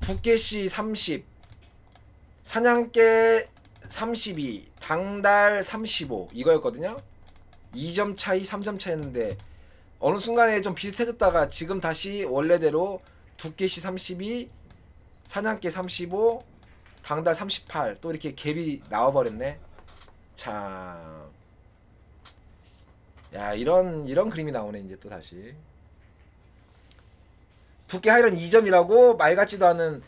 두께씨 30, 사냥개 32, 당달 35 이거였거든요. 2점 차이 3점 차이였는데 어느 순간에 좀 비슷해졌다가 지금 다시 원래대로 두께씨 32, 사냥개 35, 당달 38 또 이렇게 갭이 나와버렸네. 참, 야, 이런 그림이 나오네. 이제 또 다시 두께 하이런 2점이라고 말 같지도 않은,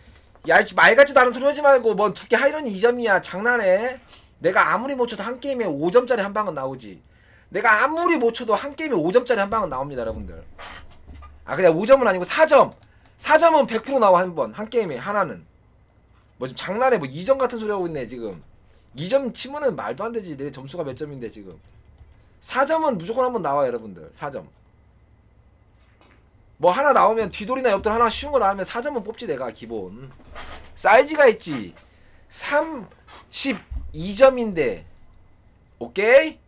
야, 말 같지도 않은 소리 하지 말고 뭔 두께 하이런 2점이야. 장난해? 내가 아무리 못 쳐도 한 게임에 5점짜리 한 방은 나오지. 내가 아무리 못 쳐도 한 게임에 5점짜리 한 방은 나옵니다, 여러분들. 아, 그냥 5점은 아니고 4점. 4점은 100% 나와. 한 게임에 하나는. 뭐 지금 장난해? 뭐 2점 같은 소리 하고 있네 지금. 2점 치면은 말도 안 되지. 내 점수가 몇 점인데 지금. 4점은 무조건 한번 나와, 여러분들. 4점. 뭐 하나 나오면 뒤돌이나 옆돌 하나 쉬운 거 나오면 4점은 뽑지 내가 기본. 사이즈가 있지. 32점인데 오케이?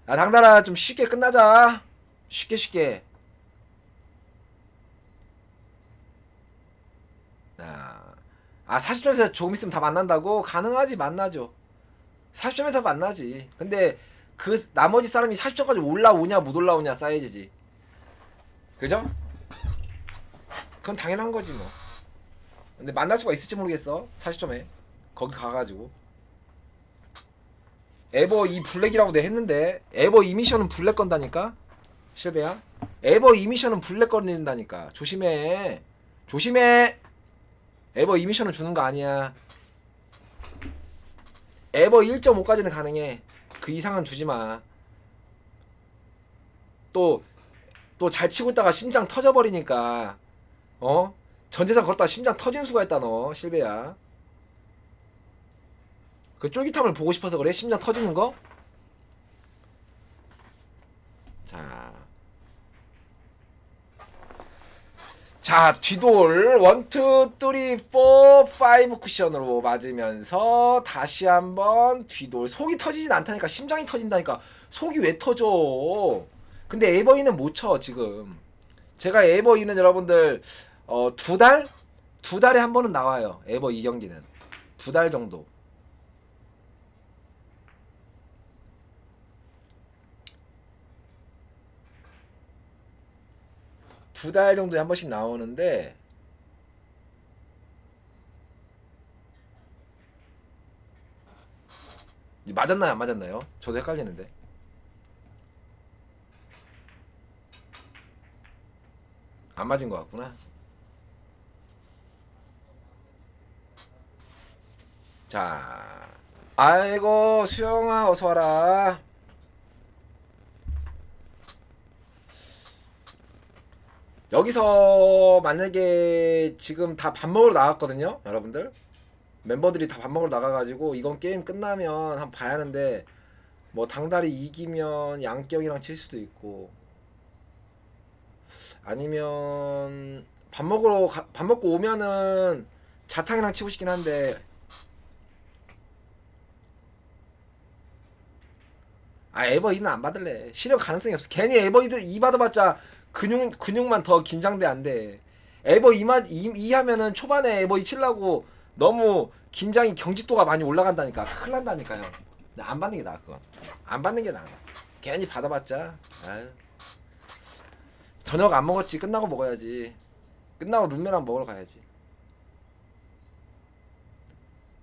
아, 당달아 좀 쉽게 끝나자. 쉽게. 아, 40점에서 조금 있으면 다 만난다고? 가능하지. 만나죠. 40점에서 만나지. 근데 그 나머지 사람이 40점까지 올라오냐 못 올라오냐 사이즈지. 그죠? 그건 당연한 거지 뭐. 근데 만날 수가 있을지 모르겠어. 40점에 거기 가가지고 에버 이 블랙이라고 내 했는데 에버 이 미션은 블랙 건다니까. 실베야, 에버 이 미션은 블랙 건다니까. 조심해. 에버 이 미션은 주는 거 아니야. 에버 1.5까지는 가능해. 그 이상은 주지마. 또 잘 치고 있다가 심장 터져버리니까 전재산 걸었다가 심장 터진 수가 있다. 너 실베야, 그 쫄깃함을 보고 싶어서 그래? 심장 터지는 거? 자, 뒤돌 1, 2, 3, 4, 5 쿠션으로 맞으면서 다시 한번 뒤돌. 속이 터지진 않다니까. 심장이 터진다니까. 속이 왜 터져? 근데 에버이는 못 쳐 지금. 제가 에버이는 여러분들 2달? 2달에 한 번은 나와요. 에버 이 경기는 2달 정도. 두 달 정도에 한 번씩 나오는데 맞았나요 안 맞았나요? 저도 헷갈리는데. 안 맞은 것 같구나. 자, 아이고 수영아 어서 와라. 여기서 만약에 지금 다 밥 먹으러 나갔거든요, 여러분들. 멤버들이 다 밥 먹으러 나가가지고 이건 게임 끝나면 한번 봐야 하는데, 뭐 당달이 이기면 양경이랑 칠 수도 있고, 아니면 밥 먹고 오면은 자탕이랑 치고 싶긴 한데, 아, 에버이는 안 받을래. 실력 가능성이 없어. 괜히 에버이드 2 받아봤자 근육만 더 긴장돼. 안 돼. 에버 2 하면은 초반에 에버 2 치려고 너무 긴장이 경직도가 많이 올라간다니까. 큰일 난다니까요. 안 받는 게 나아. 그거 안 받는 게 나아. 괜히 받아봤자. 아유. 저녁 안 먹었지. 끝나고 먹어야지. 끝나고 룸메랑 먹으러 가야지.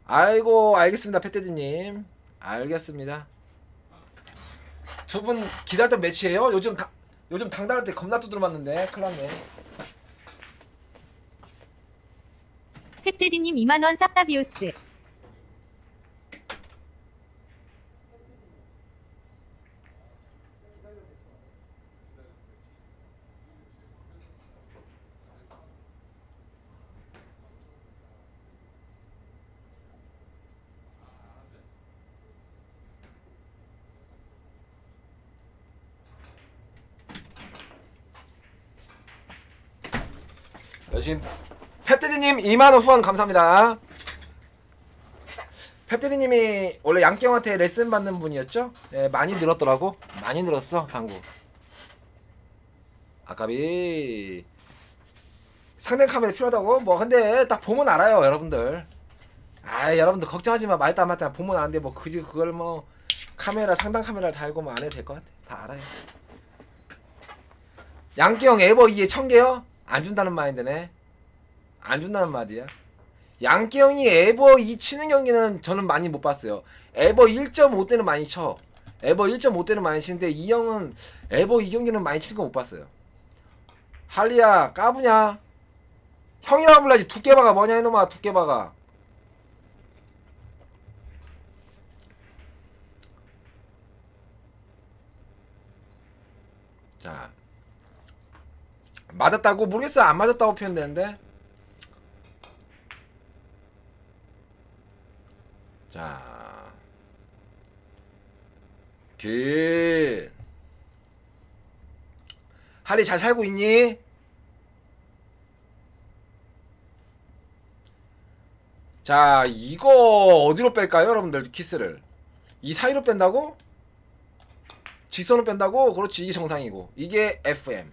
아이고 알겠습니다 페테드님. 알겠습니다. 두 분 기다렸던 매치예요? 요즘 당당할 때 겁나 두드려 맞는데 큰일 났네. 펩테디님 2만원 쌉싸비오스. 여신 펩테디님 2만원 후원 감사합니다. 펩테디님이 원래 양경한테 레슨 받는 분이었죠? 예, 많이 늘었더라고. 많이 늘었어 당구. 아까비 상대 카메라 필요하다고? 뭐 근데 딱 보면 알아요 여러분들. 아 여러분들 걱정하지 마. 말다 말다 보면 안 돼. 뭐 그지 그걸 뭐 카메라 상단 카메라를 달고 뭐 안 해도 될 것 같아. 다 알아요. 양기형 에버 2에 1000개요? 안 준다는 마인드네. 안 준다는 말이야. 양기형이 에버 2 치는 경기는 저는 많이 못 봤어요. 에버 1.5대는 많이 쳐. 에버 1.5대는 많이 치는데 이 형은 에버 2 경기는 많이 치는 거 못 봤어요. 할리야 까부냐? 형이라 불러야지. 두께바가 뭐냐 이놈아. 두께바가. 자 맞았다고? 모르겠어요. 안 맞았다고 표현되는데. 자 할리 잘 살고 있니? 자 이거 어디로 뺄까요 여러분들? 키스를 이 사이로 뺀다고? 직선으로 뺀다고? 그렇지. 이게 정상이고 이게 FM.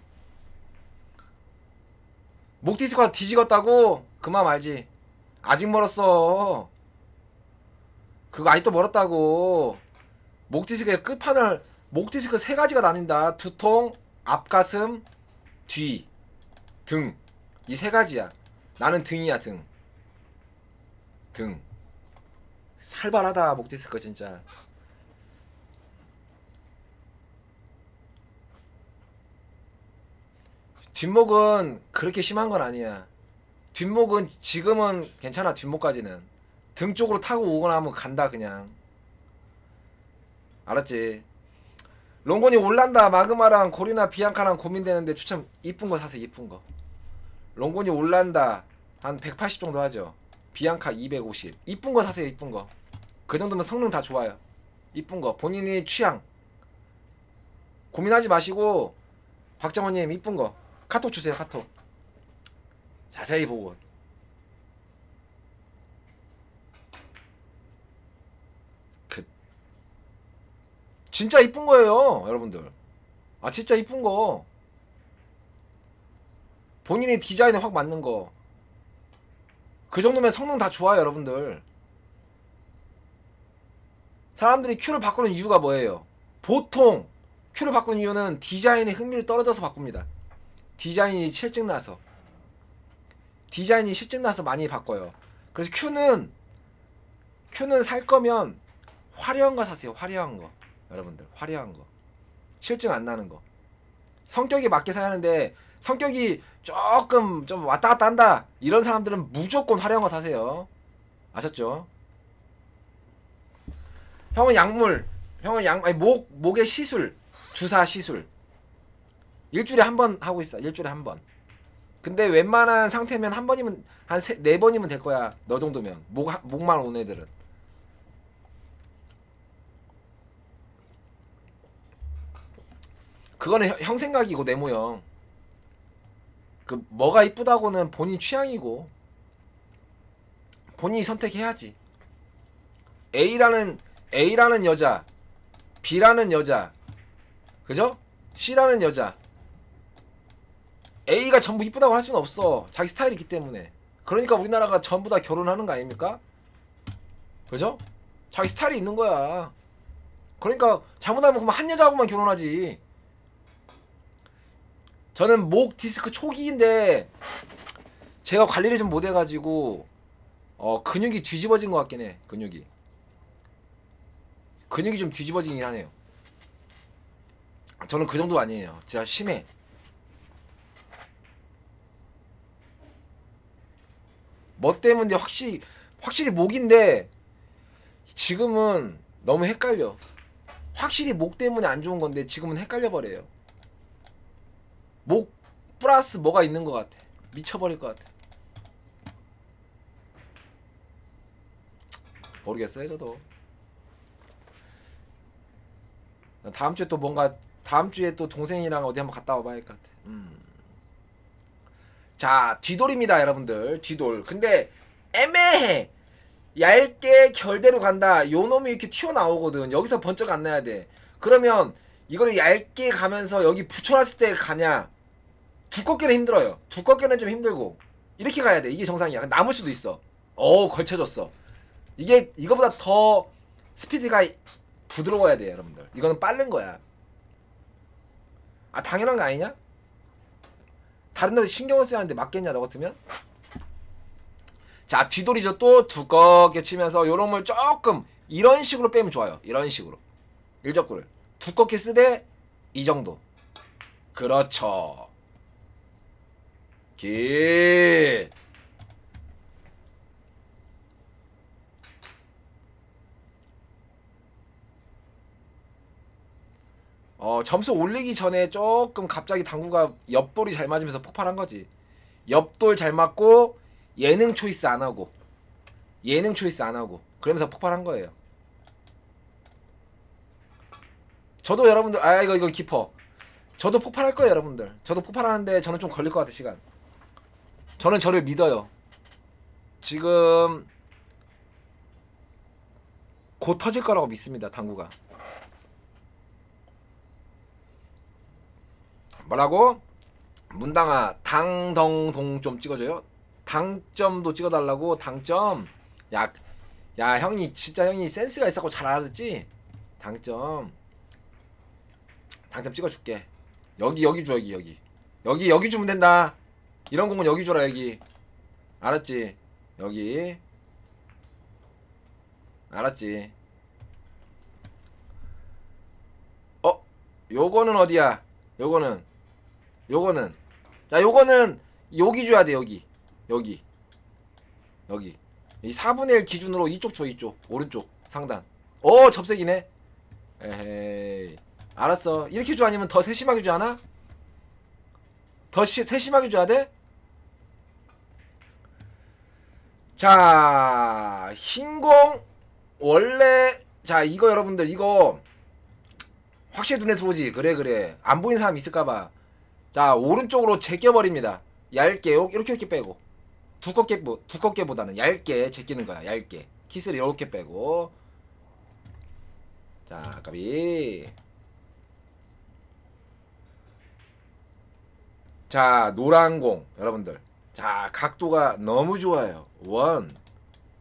목 디스크가 뒤지겠다고? 그만 말지. 아직 멀었어. 그거 아직도 멀었다고. 목 디스크의 끝판을 목 디스크 세 가지가 나뉜다. 두통, 앞가슴, 뒤, 등. 이 세 가지야. 나는 등이야 등. 등. 살벌하다 목 디스크 진짜. 뒷목은 그렇게 심한 건 아니야. 뒷목은 지금은 괜찮아. 뒷목까지는 등 쪽으로 타고 오거나 하면 간다 그냥. 알았지? 롱건이 올란다. 마그마랑 고리나 비앙카랑 고민되는데 추천. 이쁜 거 사세요. 이쁜 거. 롱건이 올란다 한 180 정도 하죠. 비앙카 250. 이쁜 거 사세요. 이쁜 거. 그 정도면 성능 다 좋아요. 이쁜 거 본인이 취향 고민하지 마시고 박정호님 이쁜 거 카톡 주세요. 카톡 자세히 보고. 진짜 이쁜 거예요 여러분들. 아 진짜 이쁜 거. 본인이 디자인에 확 맞는 거. 그 정도면 성능 다 좋아요 여러분들. 사람들이 큐를 바꾸는 이유가 뭐예요? 보통 큐를 바꾸는 이유는 디자인의 흥미를 떨어져서 바꿉니다. 디자인이 실증나서. 디자인이 실증나서 많이 바꿔요. 그래서 큐는 살 거면 화려한 거 사세요. 화려한 거. 여러분들 화려한 거. 실증 안 나는 거. 성격에 맞게 사야 하는데 성격이 조금 좀 왔다 갔다 한다 이런 사람들은 무조건 화려한 거 사세요. 아셨죠? 형은 약물. 형은 아니 목의 시술. 주사 시술 일주일에 한 번 하고 있어. 일주일에 한 번. 근데 웬만한 상태면 한 번이면 한 4번이면 될 거야. 너 정도면 목만 오는 애들은. 그거는 형 생각이고 내 모형. 그 뭐가 이쁘다고는 본인 취향이고 본인이 선택해야지. A라는 여자, B라는 여자, 그죠? C라는 여자. A가 전부 이쁘다고 할 수는 없어. 자기 스타일이 있기 때문에. 그러니까 우리나라가 전부 다 결혼하는 거 아닙니까? 그죠? 자기 스타일이 있는 거야. 그러니까 잘못하면 그만 한 여자하고만 결혼하지. 저는 목 디스크 초기인데 제가 관리를 좀 못해가지고 근육이 뒤집어진 것 같긴 해. 근육이 좀 뒤집어지긴 하네요. 저는 그 정도 아니에요. 진짜 심해. 뭐 때문에 확실히 목인데 지금은 너무 헷갈려. 확실히 목 때문에 안 좋은 건데 지금은 헷갈려 버려요. 목 플러스 뭐가 있는 것 같아. 미쳐버릴 것 같아. 모르겠어요 저도. 다음 주에 또 뭔가 다음 주에 또 동생이랑 어디 한번 갔다 와봐야 할 것 같아. 자 뒤돌입니다 여러분들. 뒤돌. 근데 애매해. 얇게 결대로 간다. 요 놈이 이렇게 튀어나오거든. 여기서 번쩍 안 나야 돼. 그러면 이거를 얇게 가면서 여기 붙여놨을 때 가냐 두껍게는 힘들어요. 두껍게는 좀 힘들고 이렇게 가야 돼. 이게 정상이야. 남을 수도 있어. 걸쳐졌어. 이게 이거보다 더 스피드가 부드러워야 돼, 여러분들. 이거는 빠른 거야. 아, 당연한 거 아니냐? 다른 데 신경을 써야 하는데 맞겠냐, 너 같으면? 자, 뒤돌이죠. 또 두껍게 치면서 요런 걸 조금 이런 식으로 빼면 좋아요. 이런 식으로. 일적구를 두껍게 쓰되 이 정도. 그렇죠. 점수 올리기 전에 조금 갑자기 당구가 옆돌이 잘 맞으면서 폭발한 거지. 옆돌 잘 맞고 예능 초이스 안 하고 그러면서 폭발한 거예요. 저도 여러분들 이거 깊어. 저도 폭발할 거예요, 여러분들. 저도 폭발하는데 저는 좀 걸릴 것 같아, 시간. 저는 저를 믿어요. 지금 곧 터질 거라고 믿습니다, 당구가. 뭐라고? 문당아, 당덩동 좀 찍어줘요. 당점도 찍어달라고. 당점. 야 형이 진짜 형이 센스가 있었고 잘 알아듣지? 당점 찍어줄게. 여기 줘. 여기 주면 된다. 이런 공은 여기 줘라. 여기 알았지? 여기 알았지? 요거는 어디야? 요거는 자, 요거는 여기 줘야 돼. 여기 이 4분의 1 기준으로 이쪽 줘. 이쪽 오른쪽 상단. 접색이네. 에헤이, 알았어. 이렇게 줘. 아니면 더 세심하게 줘. 하나? 더 세심하게 줘야 돼? 자, 흰공 원래. 자, 이거 여러분들 이거 확실히 눈에 들어오지. 그래 안 보이는 사람 있을까봐. 자, 오른쪽으로 제껴버립니다. 얇게 이렇게 빼고, 두껍게보다는 얇게 제끼는 거야. 얇게 키스를 이렇게 빼고. 자, 까비. 자, 노란 공 여러분들. 자, 각도가 너무 좋아요. 1,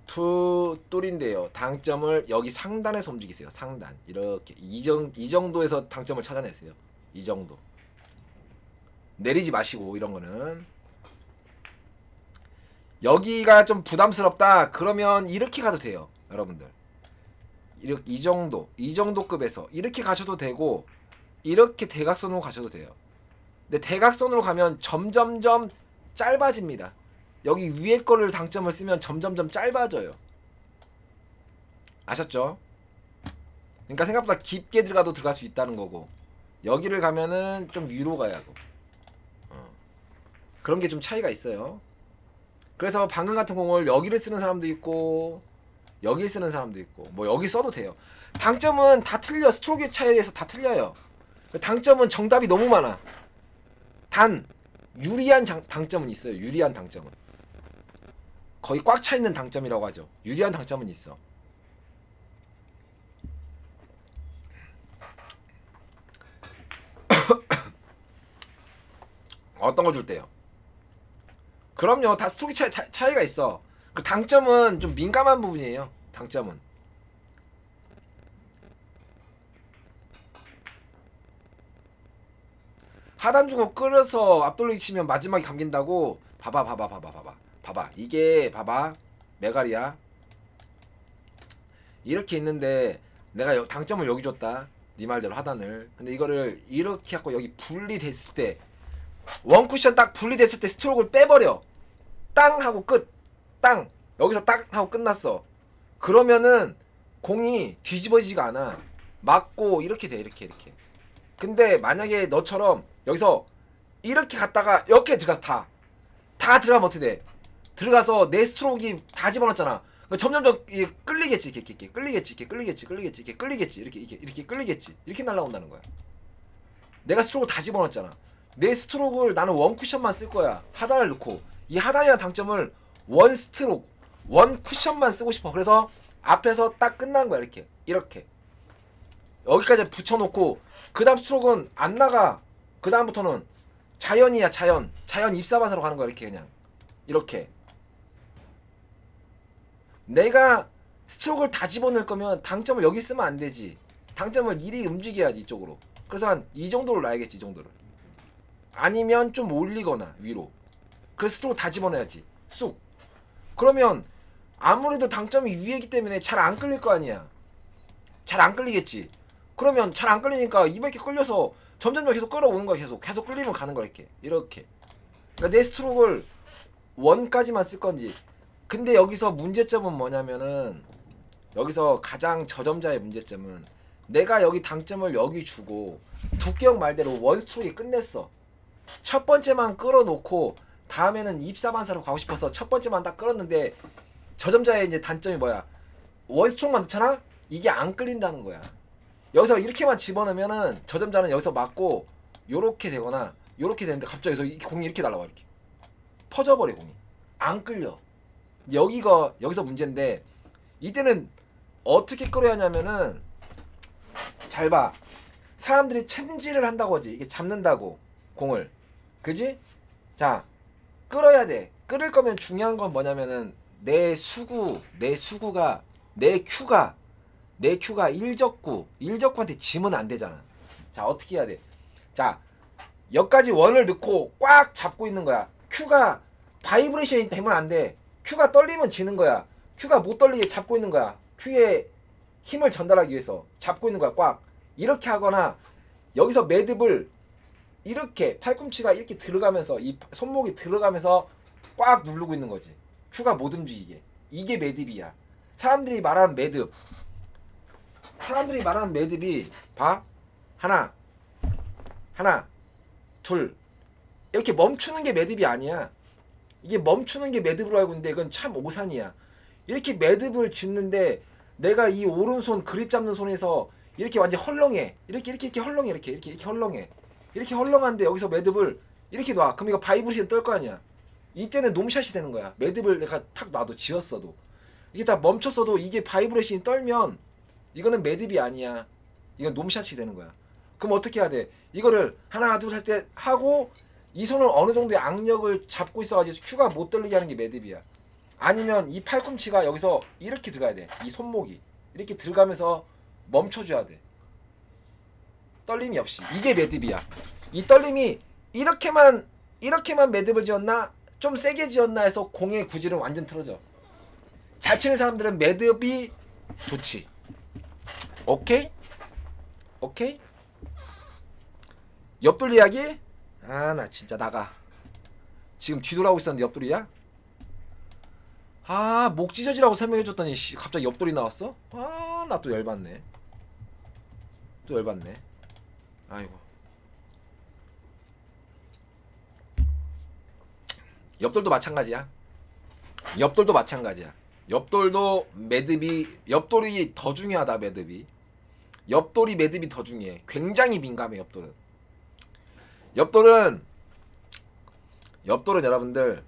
2, 뚫인데요. 당점을 여기 상단에서 움직이세요. 상단 이렇게 이 정도에서 당점을 찾아내세요. 이 정도. 내리지 마시고. 이런 거는 여기가 좀 부담스럽다 그러면 이렇게 가도 돼요, 여러분들. 이렇게 이 정도 급에서 이렇게 가셔도 되고, 이렇게 대각선으로 가셔도 돼요. 근데 대각선으로 가면 점점점 짧아집니다. 여기 위에 거를 당점을 쓰면 점점점 짧아져요. 아셨죠? 그러니까 생각보다 깊게 들어가도 들어갈 수 있다는 거고, 여기를 가면은 좀 위로 가야 하고. 그런 게 좀 차이가 있어요. 그래서 방금 같은 공을 여기를 쓰는 사람도 있고 여기 쓰는 사람도 있고, 뭐 여기 써도 돼요. 당점은 다 틀려. 스트로크의 차이에 대해서 다 틀려요. 당점은 정답이 너무 많아. 단 유리한 당점은 있어요. 유리한 당점은 거의 꽉 차 있는 당점이라고 하죠. 유리한 당점은 있어. 어떤 거 줄 때요? 그럼요. 다 스트로크 차이가 있어. 그 당점은 좀 민감한 부분이에요. 당점은. 하단 주고 끌어서 앞돌리기 치면 마지막에 감긴다고. 봐봐. 이게 봐봐. 메가리야. 이렇게 있는데 내가 당점을 여기 줬다. 네 말대로 하단을. 근데 이거를 이렇게 하고 여기 분리됐을 때, 원쿠션 딱 분리됐을 때 스트로크를 빼버려. 땅 하고 끝. 땅. 여기서 딱 하고 끝났어. 그러면은 공이 뒤집어지지가 않아. 맞고 이렇게 돼. 이렇게. 근데 만약에 너처럼 여기서 이렇게 갔다가 이렇게 들어가서 다 들어가면 어떻게 돼? 들어가서 내 스트로크가 다 집어넣었잖아. 그러니까 점점점 끌리겠지. 이렇게 끌리겠지. 이렇게 끌리겠지. 이렇게 날라온다는 거야. 내가 스트로크 다 집어넣었잖아. 내 스트로크를 나는 원 쿠션만 쓸 거야. 하단을 넣고. 이 하단이라는 당점을 원 스트로크, 원 쿠션만 쓰고 싶어. 그래서 앞에서 딱 끝난 거야. 이렇게 여기까지 붙여놓고, 그 다음 스트로크는 안 나가. 그 다음부터는 자연이야 자연. 자연 입사바사로 가는 거야 이렇게 그냥. 이렇게. 내가 스트로크를 다 집어넣을 거면 당점을 여기 쓰면 안 되지. 당점을 이리 움직여야지 이쪽으로. 그래서 한 이 정도로 놔야겠지 이 정도를. 아니면 좀 올리거나 위로. 그래서 스트로크 다 집어넣어야지. 쑥. 그러면 아무래도 당점이 위에기 때문에 잘 안 끌릴 거 아니야. 잘 안 끌리겠지. 그러면 잘 안 끌리니까 200개 끌려서 점점 계속 끌어오는 거야. 계속 끌리면 가는 거야 이렇게. 그러니까 내 스트로크를 원까지만 쓸 건지. 근데 여기서 문제점은 뭐냐면은, 여기서 가장 저점자의 문제점은, 내가 여기 당점을 여기 주고 두께형 말대로 원 스트로크에 끝냈어. 첫 번째만 끌어놓고 다음에는 입사반사로 가고 싶어서 첫 번째만 딱 끌었는데, 저점자의 이제 단점이 뭐야? 원 스트로크만 넣잖아? 이게 안 끌린다는 거야. 여기서 이렇게만 집어넣으면은 저점자는 여기서 맞고 요렇게 되거나 요렇게 되는데, 갑자기 여기서 공이 이렇게 날라와. 이렇게 퍼져버려. 공이 안 끌려. 여기서 문제인데, 이때는 어떻게 끌어야 하냐면은, 잘 봐. 사람들이 챔질을 한다고 하지. 이게 잡는다고 공을. 그지? 자, 끌어야 돼. 끌을 거면 중요한 건 뭐냐면은, 내 큐가 일적구한테 지면 안 되잖아. 자, 어떻게 해야 돼? 자, 여기까지 원을 넣고 꽉 잡고 있는 거야. 큐가 바이브레이션이 되면 안 돼. 큐가 떨리면 지는 거야. 큐가 못 떨리게 잡고 있는 거야. 큐에 힘을 전달하기 위해서 잡고 있는 거야. 꽉. 이렇게 하거나, 여기서 매듭을 이렇게 팔꿈치가 이렇게 들어가면서, 이 손목이 들어가면서 꽉 누르고 있는 거지. 큐가 못 움직이게. 이게 매듭이야. 사람들이 말하는 매듭이 봐. 하나 둘 이렇게 멈추는 게 매듭이 아니야. 이게 멈추는 게 매듭으로 알고 있는데, 이건 참 오산이야. 이렇게 매듭을 짓는데, 내가 이 오른손 그립 잡는 손에서 이렇게 완전 헐렁해. 이렇게 헐렁해. 이렇게 헐렁해. 이렇게 헐렁한데 여기서 매듭을 이렇게 놔. 그럼 이거 바이브레이션 떨 거 아니야. 이때는 놈샷이 되는 거야. 매듭을 내가 탁 놔도, 지었어도, 이게 다 멈췄어도 이게 바이브레이션이 떨면 이거는 매듭이 아니야. 이건 놈샷이 되는 거야. 그럼 어떻게 해야 돼? 이거를 하나 둘 할 때 하고, 이 손을 어느 정도의 악력을 잡고 있어가지고 큐가 못 떨리게 하는 게 매듭이야. 아니면 이 팔꿈치가 여기서 이렇게 들어가야 돼. 이 손목이 이렇게 들어가면서 멈춰줘야 돼. 떨림이 없이. 이게 매듭이야. 이 떨림이 이렇게만 매듭을 지었나, 좀 세게 지었나 해서 공의 구질은 완전 틀어져. 잘 치는 사람들은 매듭이 좋지. 오케이? 옆돌 이야기? 아, 나 진짜 나가. 지금 뒤돌아오고 있었는데 옆돌이야? 아, 목 찢어지라고 설명해줬더니 갑자기 옆돌이 나왔어? 아, 나 또 열받네. 아이고. 옆돌도 마찬가지야. 옆돌도 옆돌이 더 중요하다. 옆돌이 매듭이 더 중요해. 굉장히 민감해. 옆돌은 여러분들,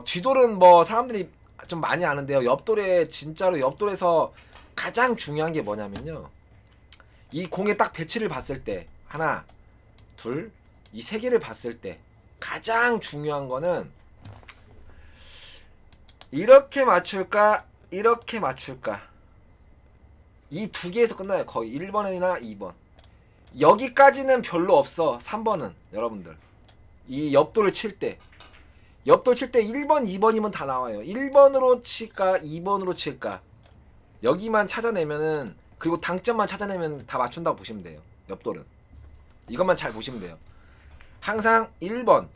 뒤돌은 뭐 사람들이 좀 많이 아는데요. 옆돌에서 가장 중요한 게 뭐냐면요, 이 공의 딱 배치를 봤을 때, 하나 둘 이 세 개를 봤을 때 가장 중요한 거는, 이렇게 맞출까 이 두 개에서 끝나요. 거의 1번이나 2번. 여기까지는 별로 없어. 3번은 여러분들, 이 옆돌을 칠 때 1번 2번이면 다 나와요. 1번으로 칠까 2번으로 칠까, 여기만 찾아내면은, 그리고 당점만 찾아내면 다 맞춘다고 보시면 돼요. 옆돌은 이것만 잘 보시면 돼요. 항상 1번,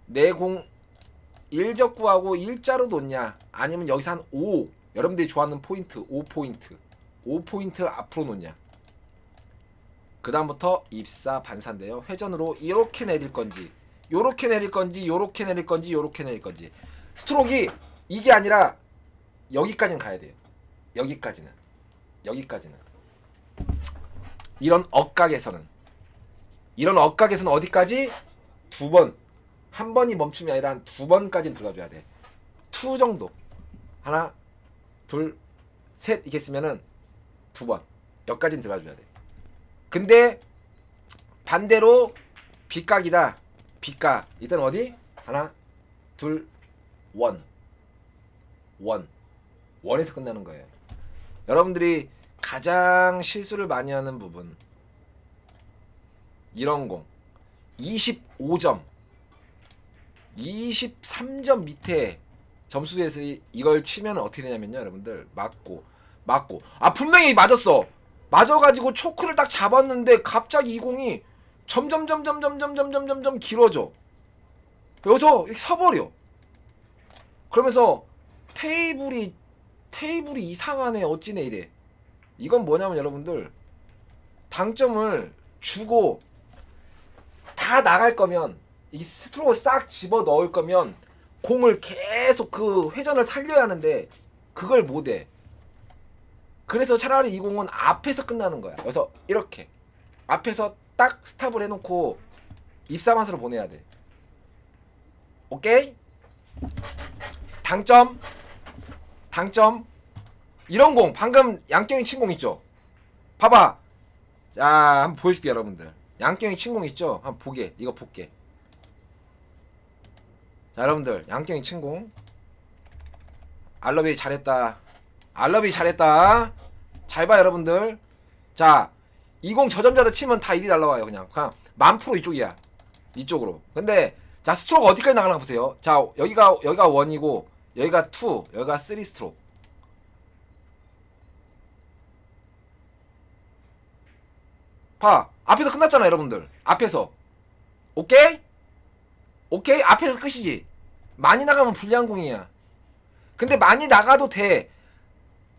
내 공 일적구하고 일자로 놓냐, 아니면 여기서 한 5, 여러분들이 좋아하는 포인트 5포인트 앞으로 놓냐. 그 다음부터 입사 반사인데요. 회전으로 이렇게 내릴 건지, 요렇게 내릴 건지, 요렇게 내릴 건지. 스트로크가 이게 아니라 여기까지는 가야 돼요. 여기까지는. 이런 억각에서는 어디까지? 2번. 한 번이 멈춤이 아니라 한 2번까지는 들어가줘야 돼. 2 정도. 하나 둘 셋 이렇게 쓰면은 2번. 여기까지는 들어가줘야 돼. 근데 반대로 빗각이다. B가 이때는 어디? 하나 둘 원에서 끝나는 거예요. 여러분들이 가장 실수를 많이 하는 부분, 이런 공 25점 23점 밑에 점수에서 이걸 치면 어떻게 되냐면요, 여러분들 맞고 분명히 맞았어. 맞아가지고 초크를 딱 잡았는데 갑자기 이 공이 점점 길어져. 여기서 이렇게 서버려. 그러면서 테이블이 이상하네, 어찌네 이래. 이건 뭐냐면 여러분들, 당점을 주고 다 나갈 거면, 이 스트로크 싹 집어 넣을 거면 공을 계속 그 회전을 살려야 하는데 그걸 못해. 그래서 차라리 이 공은 앞에서 끝나는 거야. 그래서 이렇게 앞에서 딱 스탑을 해놓고 입사만으로 보내야 돼. 오케이? 당점 이런 공, 방금 양경이 친 공 있죠? 봐봐. 자, 한번 보여줄게 여러분들. 양경이 친 공 있죠? 한번 보게. 이거 볼게. 자, 여러분들, 양경이 친 공. 알러비 잘했다. 잘 봐 여러분들. 자, 이 공 저점자도 치면 다 1이 날라와요. 그냥 1000% 이쪽이야. 이쪽으로. 근데 자, 스트로크 어디까지 나가나 보세요. 자, 여기가 1이고 여기가 2, 여기가 3 스트로크. 봐, 앞에서 끝났잖아 여러분들. 앞에서. 오케이? 앞에서 끝이지. 많이 나가면 불리한 공이야. 근데 많이 나가도 돼.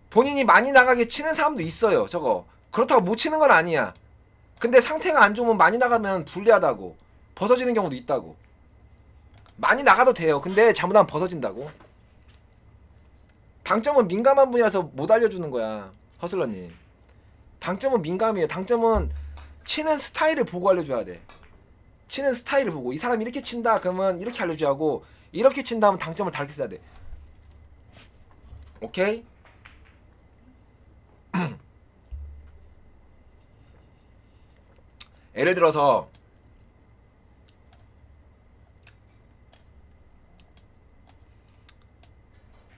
본인이 많이 나가게 치는 사람도 있어요. 저거 그렇다고 못 치는 건 아니야. 근데 상태가 안 좋으면 많이 나가면 불리하다고, 벗어지는 경우도 있다고. 많이 나가도 돼요. 근데 잘못하면 벗어진다고. 당점은 민감한 분이라서 못 알려주는 거야, 허슬러님. 당점은 민감이에요. 당점은 치는 스타일을 보고 알려줘야 돼. 치는 스타일을 보고, 이 사람이 이렇게 친다 그러면 이렇게 알려줘야 하고, 이렇게 친다 하면 당점을 다르게 써야 돼. 오케이? 예를 들어서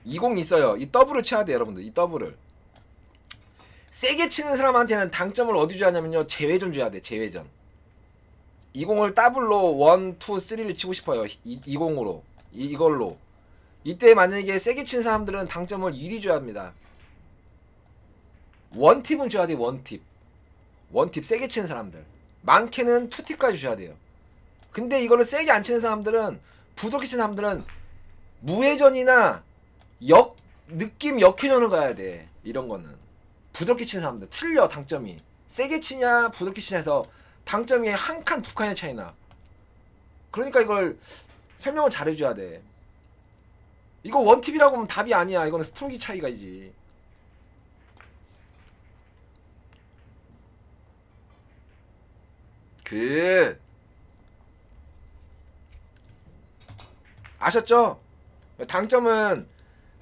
이 공이 있어요. 이 더블을 쳐야 돼 여러분들. 이 더블을 세게 치는 사람한테는 당점을 어디 줘야 하냐면요, 제외전 줘야 돼. 제외전. 이 공을 더블로 1, 2, 3를 치고 싶어요. 이 공으로 이걸로. 이때 만약에 세게 치는 사람들은 당점을 1이 줘야 합니다. 원팁은 줘야 돼. 원팁 세게 치는 사람들. 많게는 2팁까지 줘야 돼요. 근데 이거를 세게 안 치는 사람들은, 부드럽게 치는 사람들은 무회전이나 느낌 역회전을 가야 돼. 이런 거는 부드럽게 치는 사람들 틀려. 당점이 세게 치냐 부드럽게 치냐 해서 당점이 한 칸 두 칸의 차이나. 그러니까 이걸 설명을 잘해줘야 돼. 이거 원팁이라고 하면 답이 아니야. 이거는 스트로크 차이가지. 아셨죠? 당점은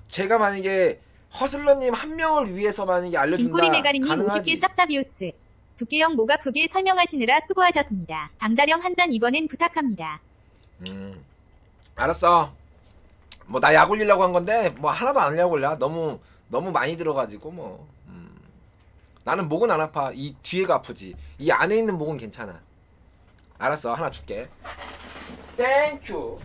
제가 만약에 허슬러님 한 명을 위해서 만약에 알려준다, 김꼬리 메가리님 가능하지. 50개 쌉싸비오스. 두께형 목 아프게 설명하시느라 수고하셨습니다. 방다령 한 잔 이번엔 부탁합니다. 알았어. 뭐 나 약 올리려고 한 건데 뭐 하나도 안 하려고 올려. 너무 많이 들어가지고 뭐. 나는 목은 안 아파. 이 뒤에가 아프지. 이 안에 있는 목은 괜찮아. 알았어, 하나 줄게. 땡큐.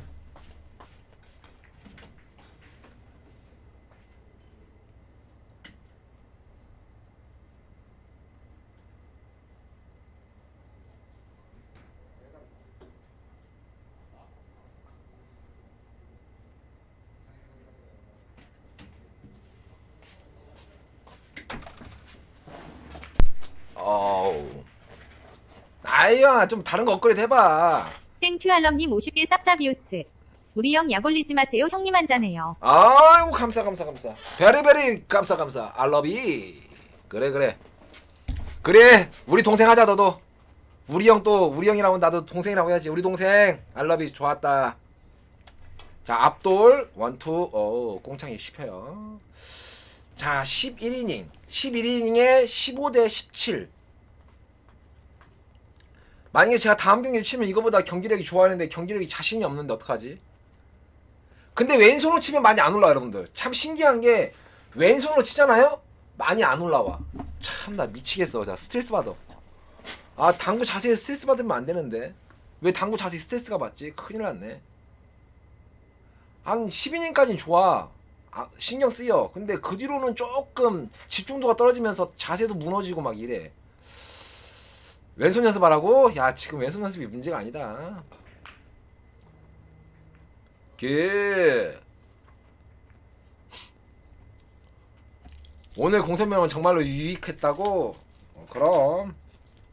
아이야, 좀 다른 거 업그레이드 해봐. 땡큐 알럼님 50개 쌉싸비오스. 우리 형 약 올리지 마세요. 형님 한 잔해요. 아이고, 감사. 베리베리 감사. 알러비. 그래. 우리 동생 하자. 너도 우리 형이라고 나도 동생이라고 해야지. 우리 동생 알러비. 좋았다. 자, 앞돌 1, 2. 꽁창이 씹혀요. 자, 11이닝에 15대 17. 만약에 제가 다음 경기를 치면 이거보다 경기력이 좋아하는데 경기력이 자신이 없는데 어떡하지? 근데 왼손으로 치면 많이 안 올라와 여러분들. 참 신기한 게 왼손으로 치잖아요? 많이 안 올라와. 참 나 미치겠어. 자 스트레스 받아. 아 당구 자세히 스트레스 받으면 안 되는데 왜 당구 자세히 스트레스가 받지? 큰일 났네. 한 12년까지는 좋아. 아, 신경 쓰여. 근데 그 뒤로는 조금 집중도가 떨어지면서 자세도 무너지고 막 이래. 왼손 연습하라고? 야 지금 왼손 연습이 문제가 아니다. 오늘 공설명은 정말로 유익했다고? 그럼.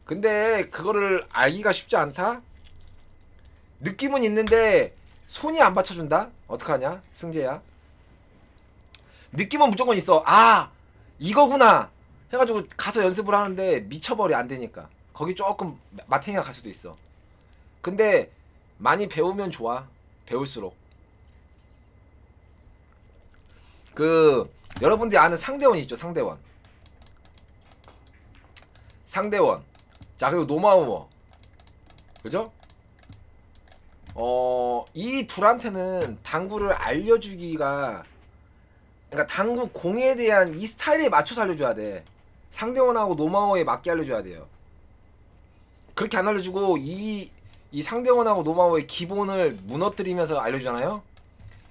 근데 그거를 알기가 쉽지 않다? 느낌은 있는데 손이 안 받쳐준다? 어떡하냐 승재야? 느낌은 무조건 있어. 아 이거구나 해가지고 가서 연습을 하는데 미쳐버려 안되니까. 거기 조금 마탱이가 갈 수도 있어. 근데 많이 배우면 좋아. 배울수록. 그 여러분들이 아는 상대원 있죠. 상대원. 자 그리고 노마우어. 그죠? 이 둘한테는 당구를 알려주기가, 그러니까 당구 공에 대한 이 스타일에 맞춰서 알려줘야 돼. 상대원하고 노마우어에 맞게 알려줘야 돼요. 그렇게 안 알려주고 이 상대원하고 노마우어의 기본을 무너뜨리면서 알려주잖아요.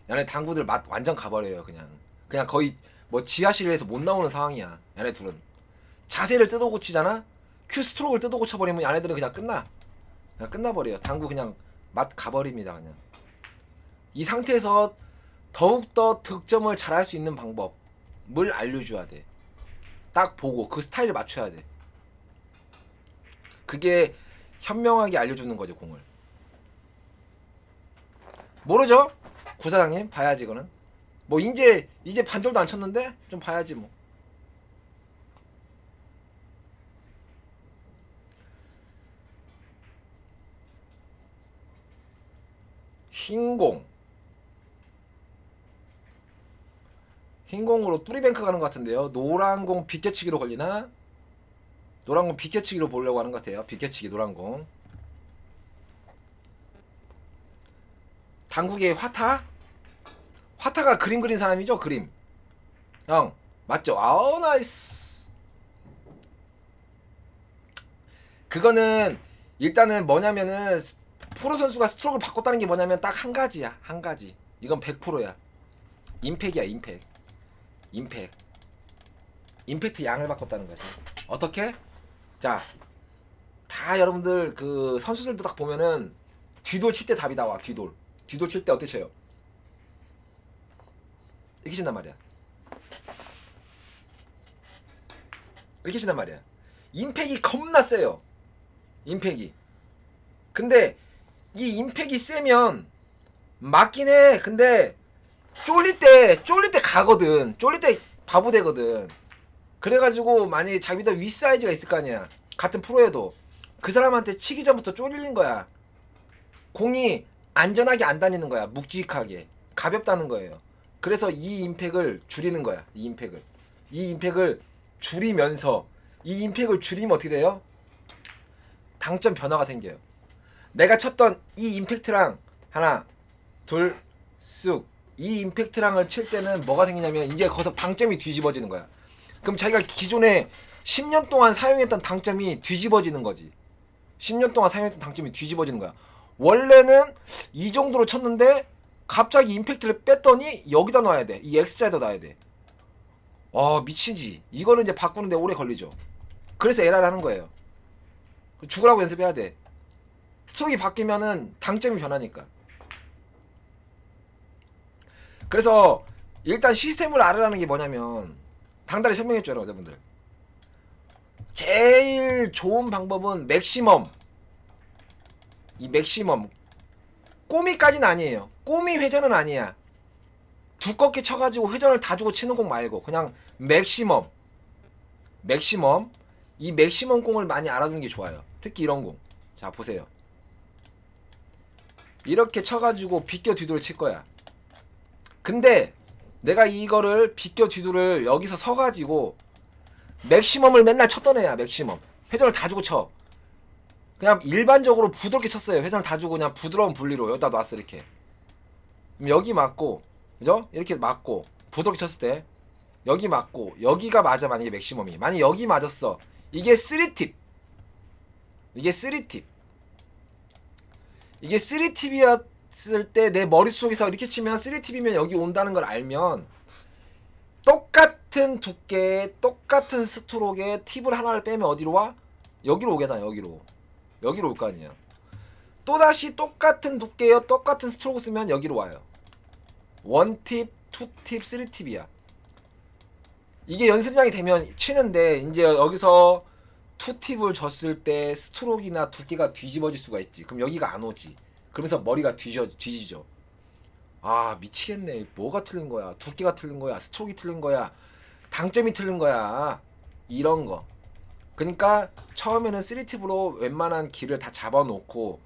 얘네 당구들 맛 완전 가버려요. 그냥 거의 뭐 지하실에서 못 나오는 상황이야. 얘네 둘은 자세를 뜯어 고치잖아. 큐 스트로크를 뜯어 고쳐버리면 얘네들은 그냥 끝나버려요. 당구 그냥 맛 가버립니다. 그냥 이 상태에서 더욱더 득점을 잘할 수 있는 방법을 알려줘야 돼. 딱 보고 그 스타일을 맞춰야 돼. 그게 현명하게 알려주는 거죠. 공을 모르죠? 구사장님 봐야지. 이거는 뭐 이제 반절도 안 쳤는데 좀 봐야지 뭐. 흰공으로 뚜리뱅크 가는 것 같은데요. 노란공 비껴치기로 걸리나? 노란공 비껴치기로 보려고 하는 것 같아요. 비껴치기 노란공. 당국의 화타가 그림 그린 사람이죠. 그림 형 맞죠? 아우 나이스. 그거는 일단은 뭐냐면은 프로 선수가 스트로크를 바꿨다는 게 뭐냐면 딱 한 가지야. 한 가지. 이건 100%야. 임팩이야. 임팩트 양을 바꿨다는 거지. 어떻게? 자, 다 여러분들 그 선수들도 딱 보면은 뒤돌 칠 때 답이 나와. 뒤돌 칠 때 어떻게 쳐요? 이렇게 친단 말이야. 이렇게 친단 말이야. 임팩이 겁나 세요. 임팩이. 근데 이 임팩이 세면 맞긴 해. 근데 쫄릴 때 가거든. 쫄릴 때 바보 되거든. 그래가지고 만약에 자기보다 위 사이즈가 있을 거 아니야. 같은 프로에도 그 사람한테 치기 전부터 쫄리는 거야. 공이 안전하게 안 다니는 거야. 묵직하게 가볍다는 거예요. 그래서 이 임팩을 줄이는 거야. 이 임팩을 줄이면서, 이 임팩을 줄이면 어떻게 돼요? 당점 변화가 생겨요. 내가 쳤던 이 임팩트랑 하나 둘 쑥, 이 임팩트랑을 칠 때는 뭐가 생기냐면 이제 거기서 당점이 뒤집어지는 거야. 그럼 자기가 기존에 10년 동안 사용했던 당점이 뒤집어지는 거지. 10년 동안 사용했던 당점이 뒤집어지는 거야. 원래는 이 정도로 쳤는데 갑자기 임팩트를 뺐더니 여기다 놔야 돼. 이 X자에다 놔야 돼. 미치지. 이거는 이제 바꾸는데 오래 걸리죠. 그래서 에라를 하는 거예요. 죽으라고 연습해야 돼. 스트로크가 바뀌면은 당점이 변하니까. 그래서 일단 시스템을 알으라는 게 뭐냐면 당달이 설명했죠 여러분들. 제일 좋은 방법은 맥시멈. 이 맥시멈 꼬미까지는 아니에요. 꼬미 회전은 아니야. 두껍게 쳐가지고 회전을 다 주고 치는 공 말고 그냥 맥시멈. 이 맥시멈 공을 많이 알아두는 게 좋아요. 특히 이런 공. 자 보세요. 이렇게 쳐가지고 비껴 뒤돌을 칠 거야. 근데 내가 이거를 비껴 뒤돌을 여기서 서가지고 맥시멈을 맨날 쳤던 애야. 맥시멈 회전을 다 주고 쳐. 그냥 일반적으로 부드럽게 쳤어요. 회전을 다 주고 그냥 부드러운 분리로 여기다 놨어 이렇게. 그럼 여기 맞고, 그죠? 이렇게 맞고 부드럽게 쳤을 때 여기 맞고 여기가 맞아. 만약에 맥시멈이 만약 여기 맞았어. 이게 3팁. 이게 3팁. 이게 3팁이었을 때 내 머릿속에서 이렇게 치면 3팁이면 여기 온다는 걸 알면 똑같은 두께에 똑같은 스트로크에 팁을 하나를 빼면 어디로 와? 여기로 오겠다. 여기로 올 거 아니야. 또다시 똑같은 두께요 똑같은 스트로크 쓰면 여기로 와요. 1팁, 2팁, 3팁이야. 이게 연습량이 되면 치는데 이제 여기서 2팁을 줬을 때 스트로크나 두께가 뒤집어질 수가 있지. 그럼 여기가 안 오지. 그러면서 머리가 뒤지죠. 아 미치겠네. 뭐가 틀린 거야? 두께가 틀린 거야? 스트로크가 틀린 거야? 당점이 틀린 거야? 이런 거. 그러니까 처음에는 3팁으로 웬만한 길을 다 잡아놓고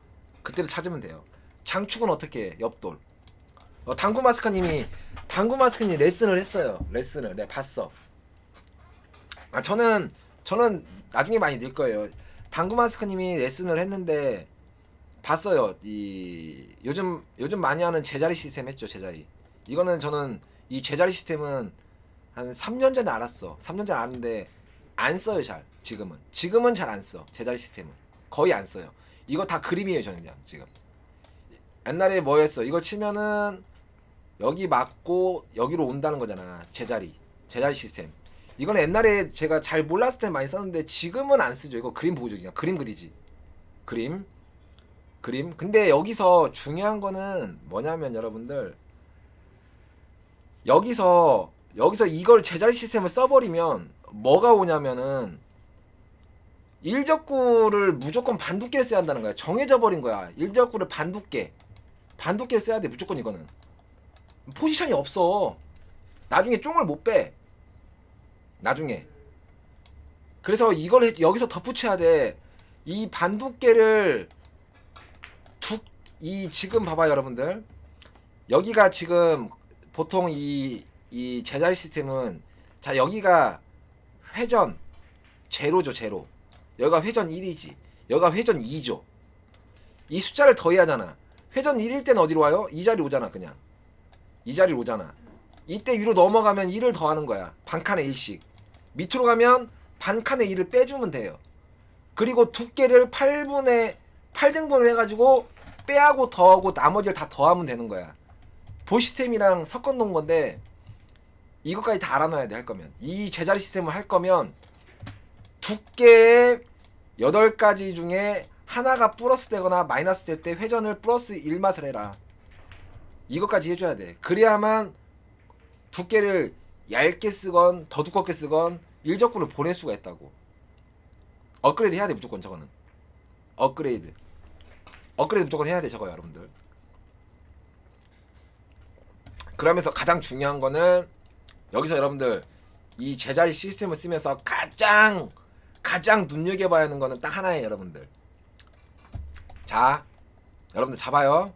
그때도 찾으면 돼요. 장축은 어떻게 해? 옆돌. 당구마스크님이 레슨을 했어요. 레슨을 내가 봤어. 아 저는 나중에 많이 늘 거예요. 당구마스크님이 레슨을 했는데 봤어요. 이 요즘 많이 하는 제자리 시스템 했죠. 제자리. 이거는 저는 이 제자리 시스템은 한 3년 전에 알았어. 3년 전에 아는데 안 써요. 잘 지금은 잘 안 써. 제자리 시스템은 거의 안 써요. 이거 다 그림이에요. 저는 그냥 지금. 옛날에 뭐였어? 이거 치면은 여기 맞고 여기로 온다는 거잖아. 제자리 시스템. 이건 옛날에 제가 잘 몰랐을 때 많이 썼는데 지금은 안 쓰죠. 이거 그림 보죠. 그냥 그림 그리지. 그림. 근데 여기서 중요한 거는 뭐냐면 여러분들 여기서 이걸 제자리 시스템을 써버리면 뭐가 오냐면은 일적구를 무조건 반두께를 써야 한다는 거야. 정해져 버린 거야. 일적구를 반두께 써야 돼. 무조건 이거는. 포지션이 없어. 나중에 쫑을 못 빼. 나중에. 그래서 이걸 여기서 덧붙여야 돼. 이 반두께를 지금 봐봐요 여러분들. 여기가 지금 보통 이 제자리 시스템은 자 여기가 회전 제로죠. 제로. 여기가 회전 1이지. 여기가 회전 2죠. 이 숫자를 더해야잖아. 회전 1일 때는 어디로 와요? 이 자리 오잖아. 그냥 이 자리 오잖아. 이때 위로 넘어가면 1을 더하는 거야. 반칸에 1씩. 밑으로 가면 반칸에 1을 빼주면 돼요. 그리고 두께를 8등분을 해가지고 빼하고 더하고 나머지를 다 더하면 되는 거야. 보시스템이랑 섞어 놓은 건데 이것까지 다 알아놔야 돼. 할 거면 이 제자리 시스템을 할 거면 두께의 8가지 중에 하나가 플러스 되거나 마이너스 될 때 회전을 플러스 1맛을 해라. 이것까지 해줘야 돼. 그래야만 두께를 얇게 쓰건 더 두껍게 쓰건 일적구를 보낼 수가 있다고. 업그레이드 해야 돼. 무조건 저거는 업그레이드 무조건 해야 돼. 저거 여러분들. 그러면서 가장 중요한 거는 여기서 여러분들 이 제자리 시스템을 쓰면서 가장 눈여겨봐야 하는 거는 딱 하나예요. 여러분들 자 여러분들 잡아요.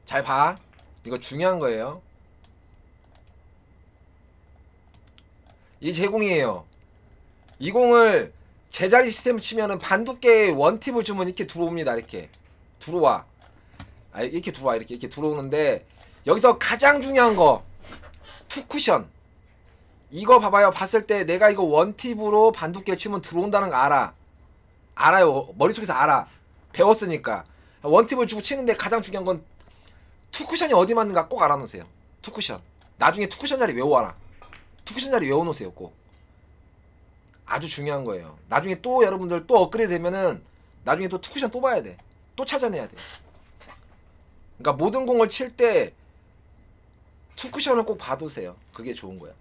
잘 봐. 이거 중요한 거예요. 이 제공이에요. 이 공을 제자리 시스템 치면은 반두께에 원팁을 주면 이렇게 들어옵니다. 이렇게 들어와. 이렇게 들어와. 이렇게 들어오는데 여기서 가장 중요한 거 투쿠션. 이거 봐봐요. 봤을 때 내가 이거 원팁으로 반두께 치면 들어온다는 거 알아요. 머릿속에서 알아. 배웠으니까. 원팁을 주고 치는데 가장 중요한 건 투쿠션이 어디 맞는가 꼭 알아놓으세요. 투쿠션. 나중에 투쿠션 자리 외워와라. 투쿠션 자리 외워놓으세요. 꼭. 아주 중요한 거예요. 나중에 또 여러분들 또 업그레이드 되면은 나중에 또 투쿠션 또 봐야 돼. 또 찾아내야 돼. 그러니까 모든 공을 칠 때 투쿠션을 꼭 봐두세요. 그게 좋은 거야.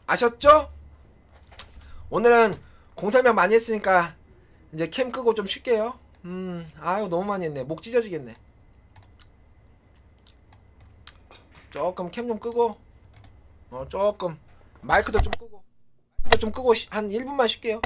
아셨죠? 오늘은 공 설명 많이 했으니까 이제 캠 끄고 좀 쉴게요. 아유 너무 많이 했네. 목 찢어지겠네. 조금 캠 좀 끄고 조금 마이크도 좀 끄고 한 1분만 쉴게요.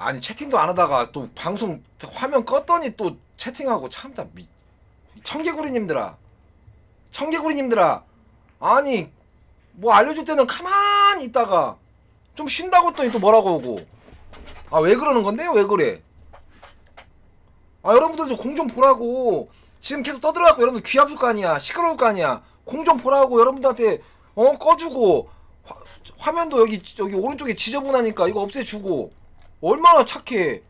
아니 채팅도 안 하다가 또 방송 화면 껐더니 또 채팅하고 참다 청개구리님들아 아니 뭐 알려줄 때는 가만히 있다가 좀 쉰다고 했더니 또 뭐라고 오고 아 왜 그러는 건데요? 왜 그래? 아 여러분들도 공 좀 보라고 지금 계속 떠들어갖고 여러분들 귀 아플 거 아니야 시끄러울 거 아니야 공 좀 보라고 여러분들한테 꺼주고 화면도 여기 오른쪽에 지저분하니까 이거 없애주고 얼마나 착해.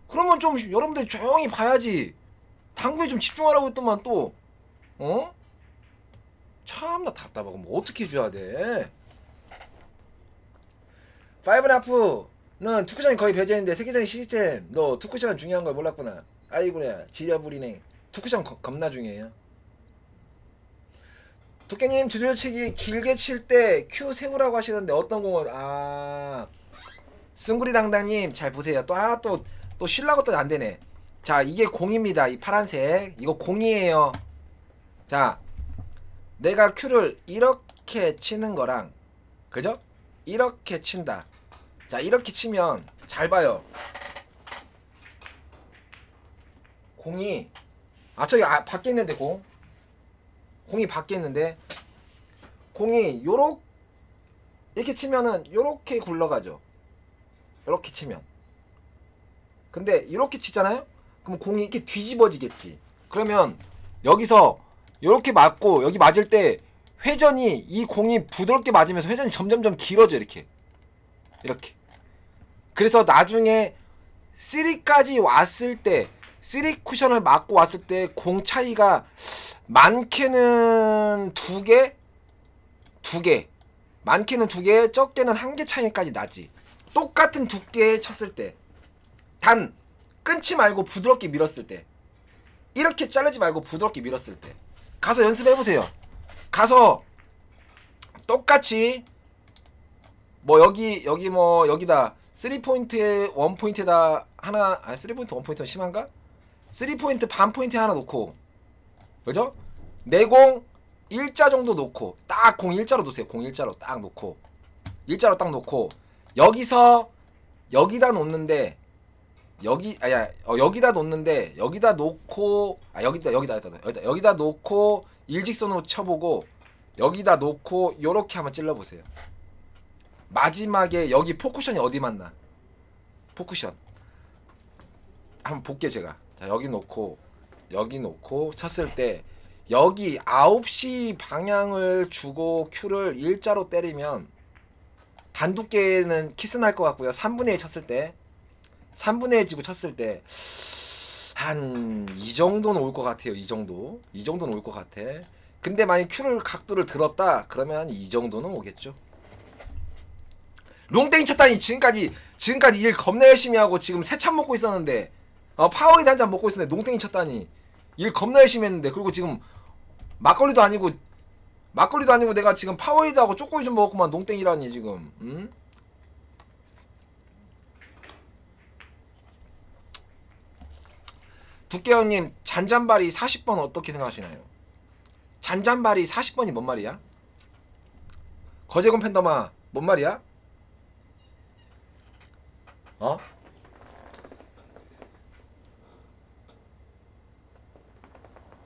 그러면 좀 여러분들 조용히 봐야지. 당구에 좀 집중하라고 했더만 또 참나 답답하고 뭐 어떻게 해줘야 돼. 파이브나프는 투쿠션이 거의 배제했는데 세계적인 시스템 너 투쿠션 중요한 걸 몰랐구나. 아이고야 지려부리네. 투쿠션 겁나 중요해요. 도깨님 두들치기 길게 칠 때 큐 세우라고 하시는데 어떤 공을 승구리당당님 잘 보세요. 또 쉴라고 또 안되네. 자 이게 공입니다. 이 파란색 이거 공이에요. 자 내가 큐를 이렇게 치는 거랑 그죠? 이렇게 친다. 자 이렇게 치면 잘 봐요. 공이 저기 밖에 있는데 공이 밖에 있는데 공이 이렇게 치면은 요렇게 굴러가죠. 요렇게 치면. 근데 이렇게 치잖아요? 그럼 공이 이렇게 뒤집어지겠지. 그러면 여기서 요렇게 맞고 여기 맞을 때 회전이 이 공이 부드럽게 맞으면서 회전이 점점점 길어져 이렇게. 그래서 나중에 3까지 왔을 때 3 쿠션을 맞고 왔을 때 공 차이가 많게는 2개 많게는 2개 적게는 1개 차이까지 나지. 똑같은 두께에 쳤을 때 단 끊지 말고 부드럽게 밀었을 때 이렇게 자르지 말고 부드럽게 밀었을 때 가서 연습해보세요. 가서 똑같이 뭐 여기 뭐 여기다 3포인트에 1포인트에다 하나 3포인트 1포인트는 심한가? 3포인트 반 포인트 하나 놓고 그죠? 내공 일자 정도 놓고 딱 공 일자로 놓으세요. 공 일자로 딱 놓고 일자로 딱 놓고 여기서 여기다 놓는데 여기다 놓는데 여기다 놓고 여기다 놓고 일직선으로 쳐보고 여기다 놓고 요렇게 한번 찔러보세요. 마지막에 여기 포쿠션이 어디 맞나? 포쿠션 한번 볼게 제가. 자 여기 놓고 쳤을 때 여기 9시 방향을 주고 큐를 일자로 때리면 반두께는 키스 날 것 같고요. 3분의 1 쳤을 때 3분의 1 지고 쳤을 때 한 이 정도는 올 것 같아요. 이 정도는 올 것 같아. 근데 만약 큐를 각도를 들었다 그러면 한 이 정도는 오겠죠. 롱땡이 쳤다니 지금까지 일 겁나 열심히 하고 지금 새참 먹고 있었는데 파워에드 한 잔 먹고 있었는데 농땡이 쳤다니 일 겁나 열심히 했는데 그리고 지금 막걸리도 아니고 내가 지금 파워에드하고 쪼꼬리 좀 먹었구만. 농땡이라니 지금. 응? 두께형님 잔잔바리 40번 어떻게 생각하시나요? 잔잔바리 40번이 뭔 말이야? 거제곰 팬더마 뭔 말이야?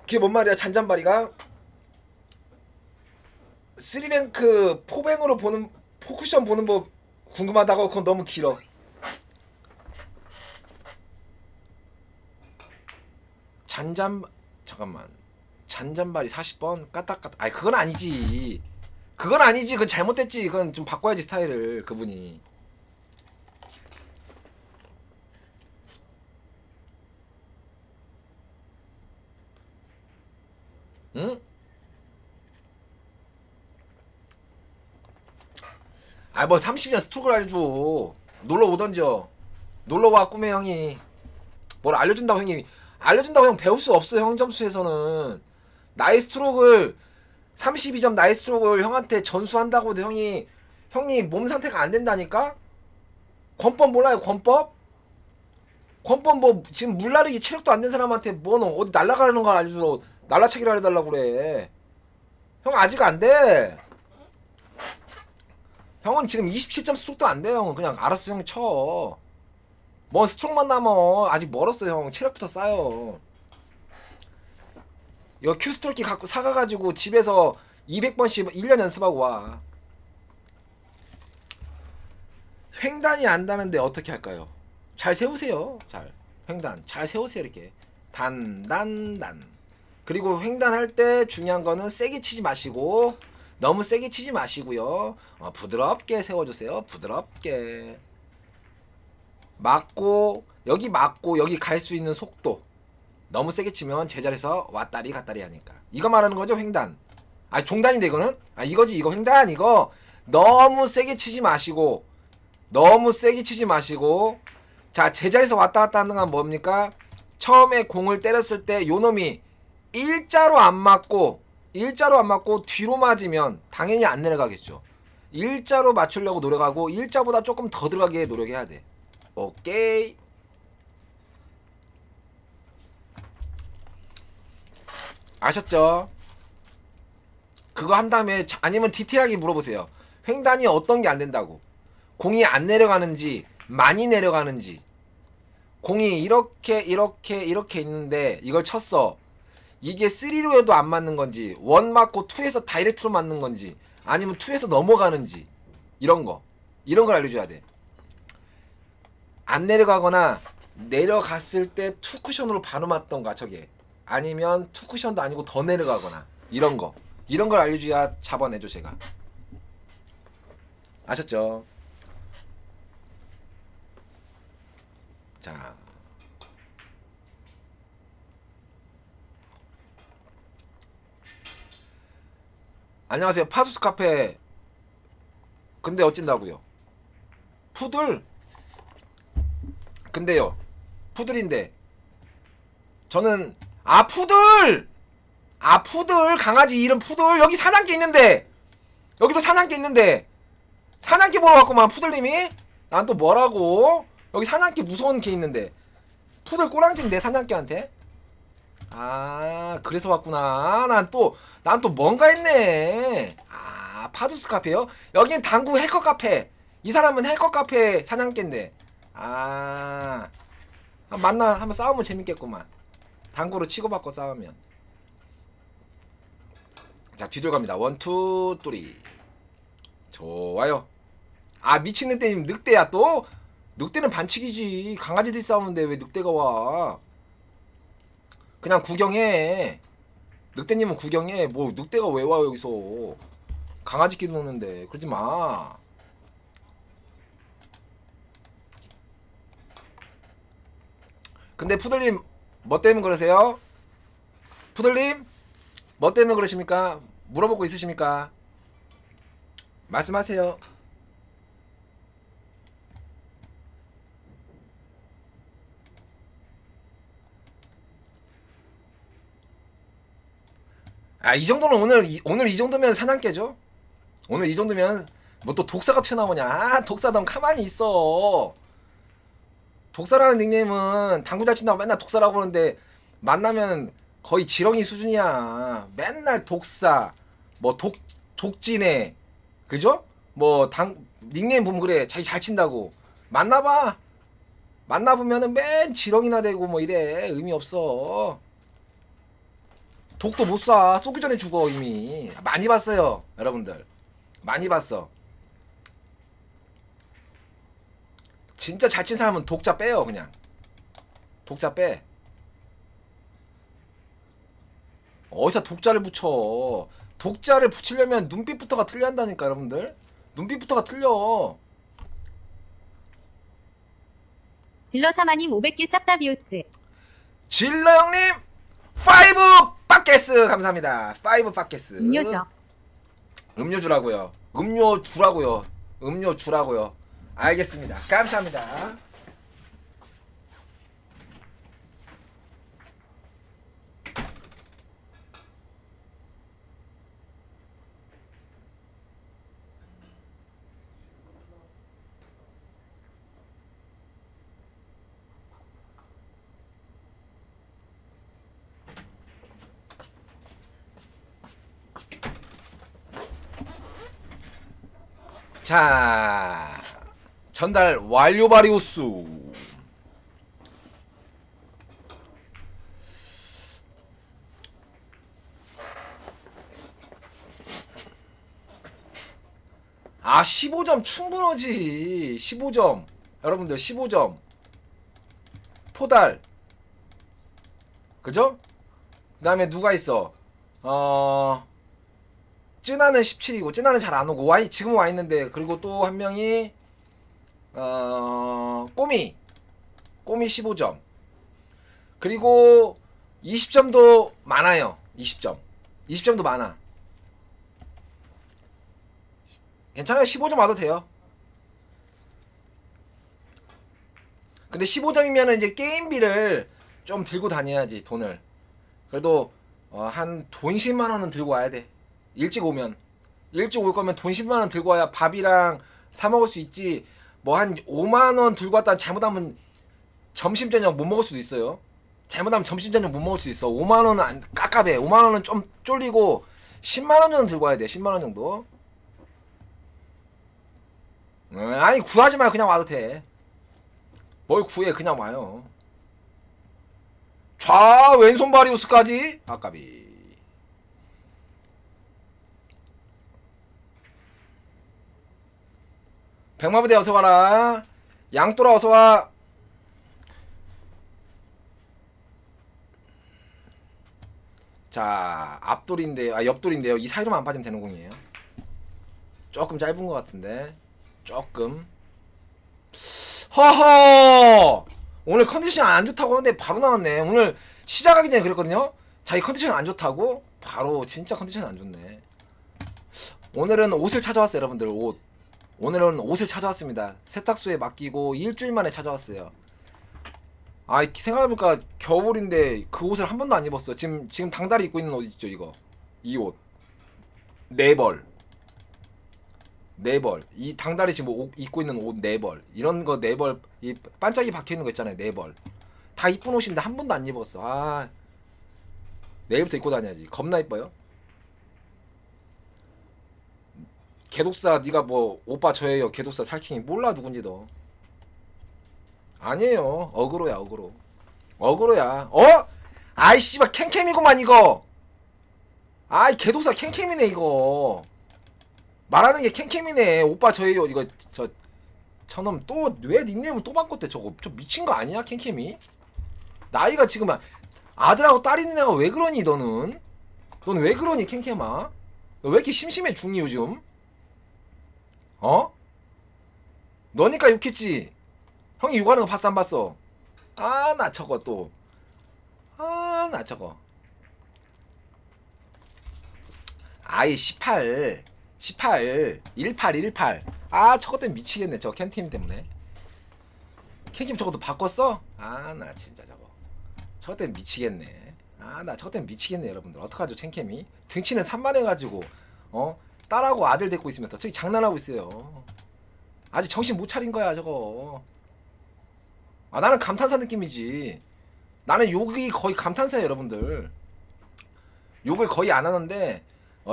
그게 뭔 말이야? 잔잔바리가 3뱅크 포뱅으로 보는 포쿠션 보는 법 궁금하다고. 그건 너무 길어. 잠깐만. 잔잔바리 40번 까딱까딱. 아니 그건 아니지. 그건 잘못됐지. 그건 좀 바꿔야지 스타일을 그분이. 응? 뭐 30년 스토크를 알려줘. 놀러 오던져. 놀러와 꿈의 형이. 뭘 알려준다고 형이. 알려준다고 형 배울 수 없어. 형 점수에서는. 나의 스트로크를 32점 나의 스트로크를 형한테 전수한다고 해도 형이 몸 상태가 안 된다니까? 권법 몰라요? 권법 뭐 지금 물나르기 체력도 안 된 사람한테 뭐 어디 날아가는 걸 알려줘. 날라차기를 해달라고 그래. 형 아직 안 돼. 형은 지금 27점 스트로크도 안 돼. 형은 그냥 알았어 형 쳐. 뭐 스트롱만 남어. 아직 멀었어 형. 체력부터 쌓여. 이거 큐스트럭기 갖고 사가가지고 집에서 200번씩 1년 연습하고 와. 횡단이 안 닿는데 어떻게 할까요? 잘 세우세요. 잘 횡단 잘 세우세요. 이렇게 단단단. 그리고 횡단할 때 중요한 거는 세게 치지 마시고, 너무 세게 치지 마시고요. 부드럽게 세워주세요. 부드럽게 맞고, 여기 맞고 여기 갈 수 있는 속도. 너무 세게 치면 제자리에서 왔다리 갔다리 하니까. 이거 말하는 거죠, 횡단. 아, 종단인데 이거는? 아, 이거지. 이거 횡단. 이거 너무 세게 치지 마시고, 너무 세게 치지 마시고. 자, 제자리에서 왔다 갔다 하는 건 뭡니까? 처음에 공을 때렸을 때 요놈이 일자로 안 맞고 뒤로 맞으면 당연히 안 내려가겠죠. 일자로 맞추려고 노력하고, 일자보다 조금 더 들어가게 노력해야 돼. 오케이. 아셨죠? 그거 한 다음에, 아니면 디테일하게 물어보세요. 횡단이 어떤 게 안 된다고. 공이 안 내려가는지, 많이 내려가는지. 공이 이렇게 있는데 이걸 쳤어. 이게 3로 해도 안 맞는 건지, 1 맞고 2에서 다이렉트로 맞는 건지, 아니면 2에서 넘어가는지, 이런 걸 알려줘야 돼. 안 내려가거나 내려갔을 때 투쿠션으로 바로 맞던가, 저게 아니면 투쿠션도 아니고 더 내려가거나, 이런 걸 알려줘야 잡아내죠, 제가. 아셨죠? 자, 안녕하세요. 파수스 카페. 근데 어찐다고요? 푸들? 근데요, 푸들인데 저는, 푸들! 푸들! 강아지 이름 푸들! 여기 사냥개 있는데! 여기도 사냥개 있는데! 사냥개 보러 왔구만, 푸들님이? 난 또 뭐라고? 여기 사냥개 무서운 개 있는데. 푸들 꼬랑지인데, 사냥개한테? 그래서 왔구나. 난 또 뭔가 했네. 파두스 카페요? 여긴 당구 해커 카페. 이 사람은 해커 카페 사냥개인데. 한번 싸우면 재밌겠구만. 당구로 치고받고 싸우면. 자, 뒤돌 갑니다. 1, 2, 3. 좋아요. 미친 늑대님, 늑대야 또? 늑대는 반칙이지. 강아지들이 싸우는데 왜 늑대가 와? 그냥 구경해. 늑대님은 구경해. 뭐 늑대가 왜 와 여기서? 강아지끼리 노는데. 그러지 마. 근데 푸들님 뭐 때문에 그러세요? 푸들님 뭐 때문에 그러십니까? 물어보고 있으십니까? 말씀하세요. 이 정도는 오늘 이 정도면 사냥개죠? 오늘 이 정도면 뭐 또 독사가 튀어나오냐? 독사 넌 가만히 있어. 독사라는 닉네임은 당구 잘 친다고 맨날 독사라고 그러는데 만나면 거의 지렁이 수준이야. 맨날 독사, 뭐 독진해, 그죠? 뭐 닉네임 보면 그래. 자기 잘 친다고. 만나보면은 맨 지렁이나 되고 뭐 이래. 의미 없어. 독도 못 쏴. 쏘기 전에 죽어 이미. 많이 봤어요, 여러분들. 많이 봤어. 진짜 잘 친 사람은 독자 빼요. 그냥 독자 빼. 어디서 독자를 붙여. 독자를 붙이려면 눈빛부터가 틀려야 한다니까, 여러분들. 눈빛부터가 틀려. 질러 사마님 500개 쌉싸비우스. 질러 형님 5 바켓스 감사합니다. 5 바켓스. 음료죠. 음료주라고요. 음료주라고요. 음료주라고요. 알겠습니다. 감사합니다. 자, 전달 완료 바리우스. 아 15점 충분하지. 15점 여러분들 15점 포달 그죠? 그 다음에 누가 있어 쯔나는 17이고 쯔나는 잘 안오고 지금 와있는데 그리고 또 한 명이 꼬미 15점 그리고 20점도 많아요. 20점도 많아. 괜찮아요. 15점 와도 돼요. 근데 15점이면은 이제 게임비를 좀 들고 다녀야지. 돈을 그래도 한 돈 10만원은 들고 와야 돼. 일찍 오면 일찍 올 거면 돈 10만원 들고 와야 밥이랑 사 먹을 수 있지. 뭐 한 5만원 들고 왔다 잘못하면 점심 저녁 못 먹을 수도 있어요. 잘못하면 점심 저녁 못 먹을 수 있어. 5만원은 안 깝깝해. 5만원은 좀 쫄리고 10만원 정도 들고 와야 돼. 10만원 정도. 아니 구하지 말고 그냥 와도 돼. 뭘 구해. 그냥 와요. 좌 왼손 바리우스까지 아까비. 백마부대 어서와라. 양또라 어서와. 자 앞돌인데요. 옆돌인데요. 이 사이로만 안 빠지면 되는 공이에요. 조금 짧은 것 같은데 조금. 허허 오늘 컨디션 안 좋다고 하는데 바로 나왔네. 오늘 시작하기 전에 그랬거든요. 자기 컨디션 안 좋다고 바로 진짜 컨디션 안 좋네. 오늘은 옷을 찾아왔어요. 여러분들 오늘은 옷을 찾아왔습니다. 세탁소에 맡기고 일주일 만에 찾아왔어요. 아 생각해보니까 겨울인데 그 옷을 한 번도 안 입었어. 지금 당다리 입고 있는 옷 있죠. 이 옷 4벌 이 당다리 지금 입고 있는 옷 4벌 이런 거 4벌 이 반짝이 박혀있는 거 있잖아요. 4벌 다 이쁜 옷인데 한 번도 안 입었어. 아 내일부터 입고 다녀야지. 겁나 이뻐요. 개독사 니가 뭐 오빠 저예요 개독사 살쾡이 몰라 누군지도. 아니에요. 어그로야 어그로야. 아이 씨발 캔캠이구만 이거. 아이 개독사 캔캠이네 이거. 말하는 게 캔캠이네. 오빠 저예요 이거. 저놈 또 왜 닉네임을 또 바꿨대. 저거 좀 미친 거 아니야 캔캠이? 나이가 지금 아들하고 딸 있는 애가 왜 그러니 너는 왜 그러니 캔캠아? 너 왜 이렇게 심심해 죽니 요즘? 너니까 욕했지. 형이 욕하는 거 봤어 안 봤어? 아 나 저거 또. 아 나 저거. 아이 18 18 아 저것 때문에 미치겠네. 저 캠팀 때문에. 캠팀 저것도 바꿨어? 아 나 진짜 저것 때문에 미치겠네. 아 나 저것 때문에 미치겠네. 여러분들 어떡하죠 캠캠이? 등치는 산만해가지고 딸하고 아들 데리고 있으면서 저기 장난하고 있어요. 아직 정신 못 차린 거야 저거. 아 나는 감탄사 느낌이지. 나는 욕이 거의 감탄사예요 여러분들. 욕을 거의 안 하는데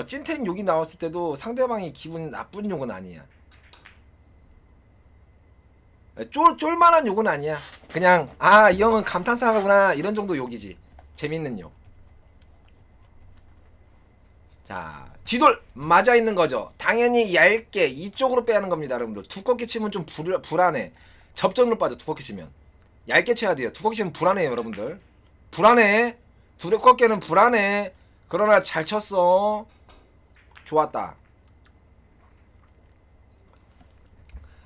찐텐 욕이 나왔을 때도 상대방이 기분 나쁜 욕은 아니야. 쫄만한 욕은 아니야. 그냥 아 이 형은 감탄사구나 이런 정도 욕이지. 재밌는 욕. 자 뒤돌 맞아 있는 거죠. 당연히 얇게 이쪽으로 빼야 하는 겁니다 여러분들. 두껍게 치면 좀 불안해. 접전으로 빠져. 두껍게 치면 얇게 쳐야 돼요. 두껍게 치면 불안해요 여러분들. 불안해. 두껍게는 불안해. 그러나 잘 쳤어. 좋았다.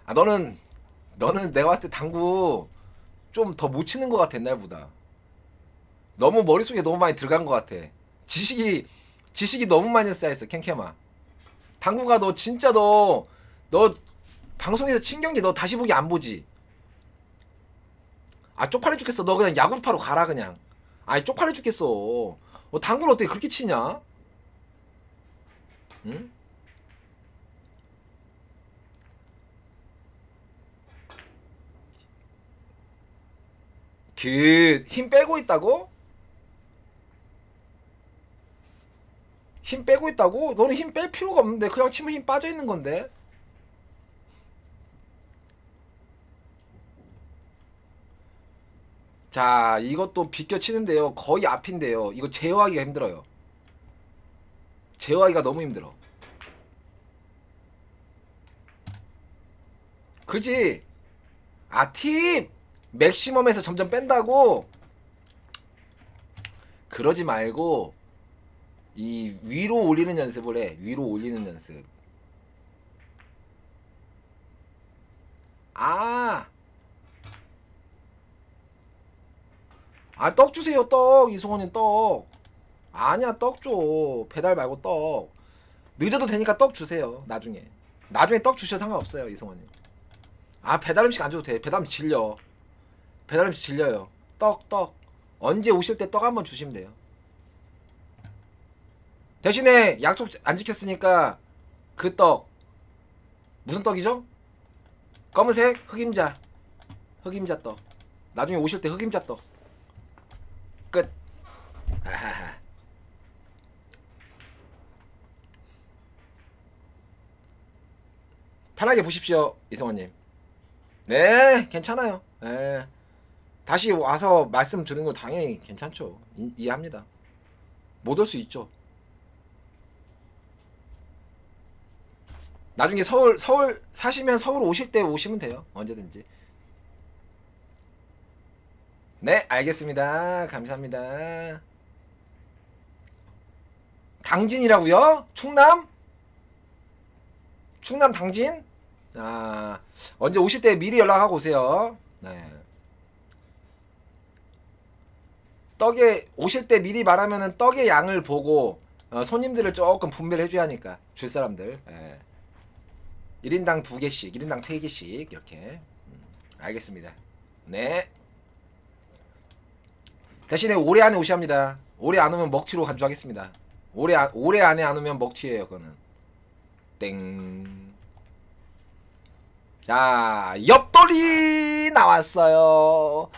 아 너는 내가 봤을 때 당구 좀 더 못 치는 것 같아. 옛날보다 너무 머릿속에 너무 많이 들어간 것 같아. 지식이 너무 많이 쌓여있어 캔캠아. 당구가 너 진짜 너 방송에서 친 경기 너 다시 보기 안 보지? 아 쪽팔려 죽겠어. 너 그냥 야구파로 가라 그냥. 아이 쪽팔려 죽겠어. 당구를 어떻게 그렇게 치냐? 응? 힘 빼고 있다고? 힘 빼고 있다고? 너는 힘 뺄 필요가 없는데 그냥 치면 힘 빠져 있는 건데. 자 이것도 비껴치는데요. 거의 앞인데요. 이거 제어하기가 힘들어요. 제어하기가 너무 힘들어. 그지? 아, 팁! 맥시멈에서 점점 뺀다고? 그러지 말고 이 위로 올리는 연습을 해. 위로 올리는 연습. 아, 떡 주세요. 떡. 이승원님 떡. 아니야, 떡 줘. 배달 말고 떡. 늦어도 되니까 떡 주세요. 나중에 떡 주셔도 상관없어요. 이승원님. 아, 배달 음식 안 줘도 돼. 배달 음식 질려. 배달 음식 질려요. 떡. 언제 오실 때 떡 한번 주시면 돼요. 대신에 약속 안 지켰으니까 그 떡. 무슨 떡이죠? 검은색 흑임자 떡. 나중에 오실 때 흑임자 떡. 끝. 아하하. 편하게 보십시오, 이성원님. 네, 괜찮아요. 네. 다시 와서 말씀 드리는 거 당연히 괜찮죠. 이해합니다. 못 올 수 있죠. 나중에 서울 사시면 서울 오실 때 오시면 돼요. 언제든지. 네, 알겠습니다. 감사합니다. 당진이라고요? 충남 당진? 아, 언제 오실 때 미리 연락하고 오세요. 네. 떡에 오실 때 미리 말하면은 떡의 양을 보고 손님들을 조금 분배를 해줘야 하니까 줄 사람들. 예. 1인당 2개씩, 1인당 3개씩 이렇게. 알겠습니다. 네. 대신에 올해 안에 오셔야 합니다. 올해 안 오면 먹튀로 간주하겠습니다. 올해 안에 안 오면 먹튀예요, 그거는. 땡. 자, 옆돌이 나왔어요.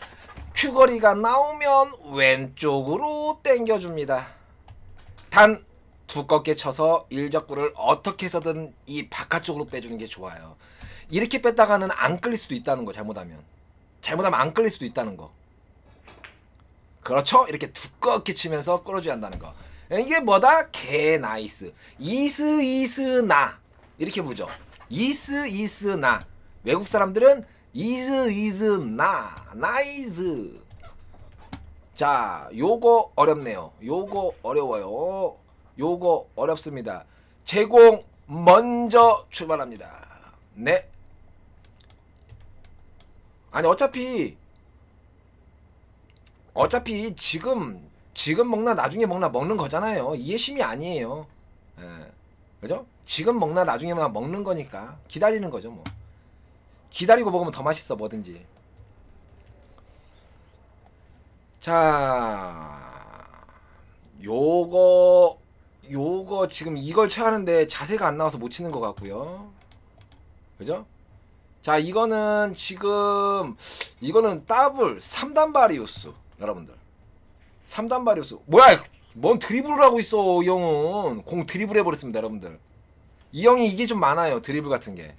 큐거리가 나오면 왼쪽으로 당겨줍니다. 단 두껍게 쳐서 일적구를 어떻게 해서든 이 바깥쪽으로 빼주는 게 좋아요. 이렇게 뺐다가는 안 끌릴 수도 있다는 거. 잘못하면 안 끌릴 수도 있다는 거. 그렇죠? 이렇게 두껍게 치면서 끌어줘야 한다는 거. 이게 뭐다? 개 나이스. 이스 나 이렇게 부르죠. 이스 나. 외국 사람들은 이즈 나 나이스. 자, 요거 어렵네요. 요거 어려워요. 요거 어렵습니다. 제공 먼저 출발합니다. 네. 아니 어차피 지금 먹나 나중에 먹나 먹는 거잖아요. 이해심이 아니에요. 예. 그죠? 지금 먹나 나중에 먹나 먹는 거니까 기다리는 거죠 뭐. 기다리고 먹으면 더 맛있어 뭐든지. 자, 요거 지금 이걸 쳐야 하는데 자세가 안 나와서 못 치는 것 같고요. 그죠? 자, 이거는 더블 3단 바리우스 여러분들. 3단 바리우스. 뭐야? 뭔 드리블을 하고 있어, 이 형은. 공 드리블 해버렸습니다, 여러분들. 이 형이 이게 좀 많아요, 드리블 같은 게.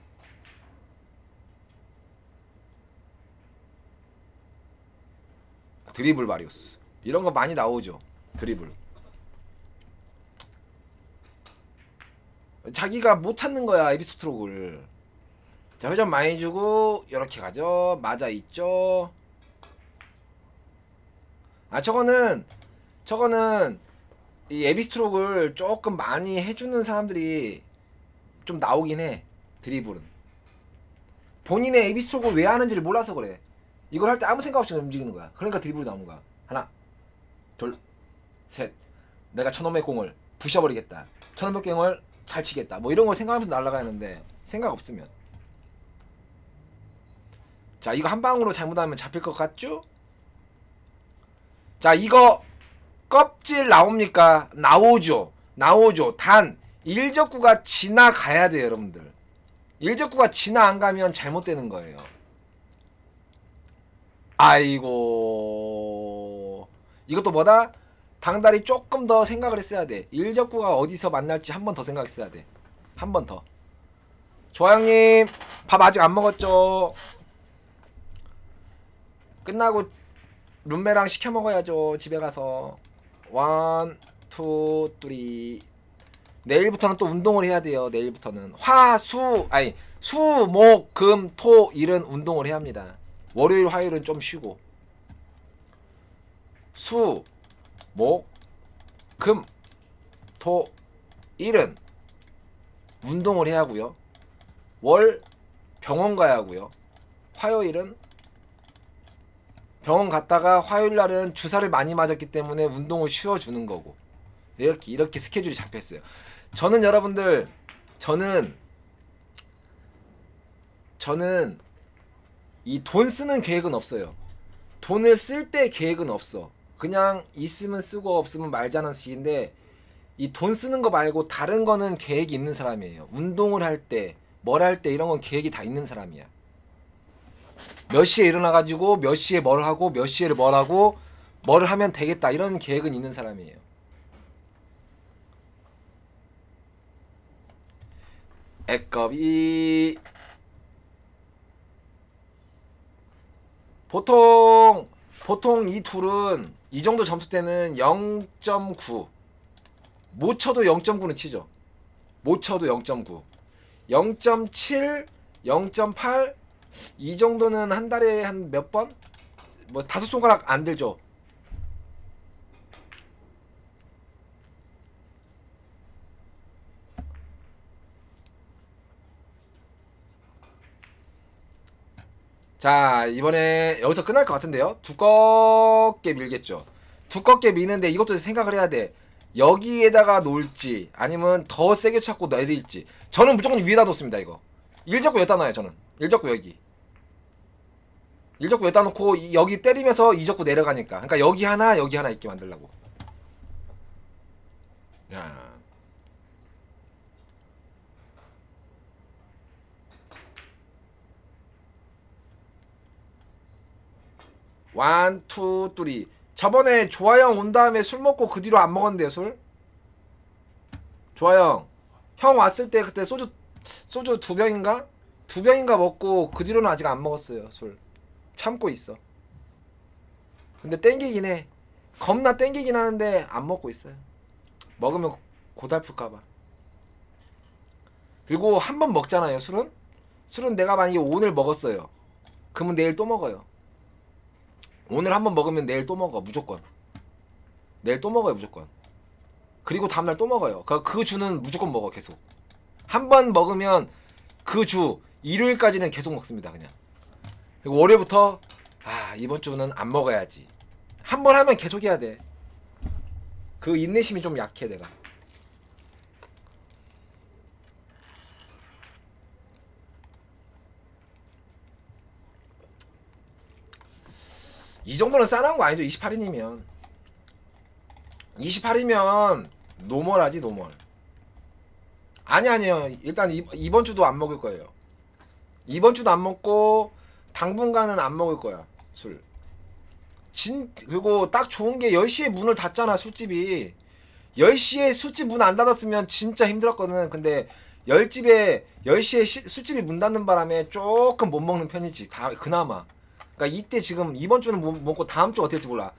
드리블 바리우스. 이런 거 많이 나오죠, 드리블. 자기가 못 찾는 거야, 에비스트록을. 자, 회전 많이 주고 이렇게 가죠. 맞아 있죠. 아, 저거는 이 에비스트록을 조금 많이 해주는 사람들이 좀 나오긴 해. 드리블은 본인의 에비스트록을 왜 하는지를 몰라서 그래. 이걸 할 때 아무 생각 없이 움직이는 거야. 그러니까 드리블이 나오는 거야. 하나, 둘, 셋. 내가 저놈의 공을 부셔버리겠다. 저놈의 공을 잘 치겠다. 뭐 이런 걸 생각하면서 날아가야 하는데 생각 없으면. 자, 이거 한 방으로 잘못하면 잡힐 것 같죠? 자, 이거 껍질 나옵니까? 나오죠. 단 일적구가 지나가야 돼요, 여러분들. 일적구가 지나 안 가면 잘못되는 거예요. 아이고, 이것도 뭐다? 당다리 조금 더 생각을 했어야 돼. 일적구가 어디서 만날지 한 번 더 생각했어야 돼. 한 번 더. 조아형님, 밥 아직 안 먹었죠? 끝나고 룸메랑 시켜 먹어야죠. 집에 가서. 1, 2, 3. 내일부터는 또 운동을 해야 돼요. 내일부터는 수, 목, 금, 토, 일은 운동을 해야 합니다. 월요일, 화요일은 좀 쉬고 수, 목, 금, 토, 일은 운동을 해야 하고요. 월 병원 가야 하고요. 화요일은 병원 갔다가 화요일 날은 주사를 많이 맞았기 때문에 운동을 쉬어주는 거고 이렇게 스케줄이 잡혔어요. 저는 여러분들 저는 이 돈 쓰는 계획은 없어요. 돈을 쓸 때 계획은 없어. 그냥 있으면 쓰고 없으면 말자는 식인데 이 돈 쓰는 거 말고 다른 거는 계획이 있는 사람이에요. 운동을 할 때, 뭘 할 때 이런 건 계획이 다 있는 사람이야. 몇 시에 일어나가지고 몇 시에 뭘 하고 몇 시에 뭘 하고 뭘 하면 되겠다 이런 계획은 있는 사람이에요. 액겁이 보통 이 툴은 이 정도 점수 때는 0.9 못 쳐도 0.9는 치죠. 못 쳐도 0.9 0.7 0.8 이 정도는 한 달에 한 몇 번? 뭐 다섯 손가락 안 들죠. 자, 이번에 여기서 끝날 것 같은데요. 두껍게 밀겠죠. 두껍게 미는데 이것도 생각을 해야 돼. 여기에다가 놓을지 아니면 더 세게 찾고 내릴지. 저는 무조건 위에다 놓습니다. 이거 일 잡고 여기다 놔요. 저는 일 잡고 여기 일 잡고 여기다 놓고 여기 때리면서 이 잡고 내려가니까. 그러니까 여기 하나 있게 만들려고. 야. 원, 투, 쓰리. 저번에 조아형 온 다음에 술 먹고 그 뒤로 안 먹었는데요, 술? 조아형. 형 왔을 때 그때 소주 두 병인가? 두 병인가 먹고 그 뒤로는 아직 안 먹었어요, 술. 참고 있어. 근데 땡기긴 해. 겁나 땡기긴 하는데 안 먹고 있어요. 먹으면 고달플까봐. 그리고 한 번 먹잖아요, 술은? 술은 내가 만약에 오늘 먹었어요. 그러면 내일 또 먹어요. 오늘 한 번 먹으면 내일 또 먹어. 무조건. 내일 또 먹어요. 무조건. 그리고 다음날 또 먹어요. 그 주는 무조건 먹어. 계속. 한 번 먹으면 그 주 일요일까지는 계속 먹습니다. 그냥. 그리고 월요일부터 이번 주는 안 먹어야지. 한 번 하면 계속 해야 돼. 그 인내심이 좀 약해 내가. 이 정도는 싸나운 거 아니죠. 28인이면 28이면 노멀하지. 노멀. 아니요. 일단 이번 주도 안 먹을 거예요. 이번 주도 안 먹고 당분간은 안 먹을 거야. 술. 그리고 딱 좋은 게 10시에 문을 닫잖아. 술집이 10시에 술집 문 안 닫았으면 진짜 힘들었거든. 근데 10시에 술집이 문 닫는 바람에 조금 못 먹는 편이지. 그나마. 그러니까 이때 지금 이번 주는 못 먹고 다음 주 어떻게 될지 몰라.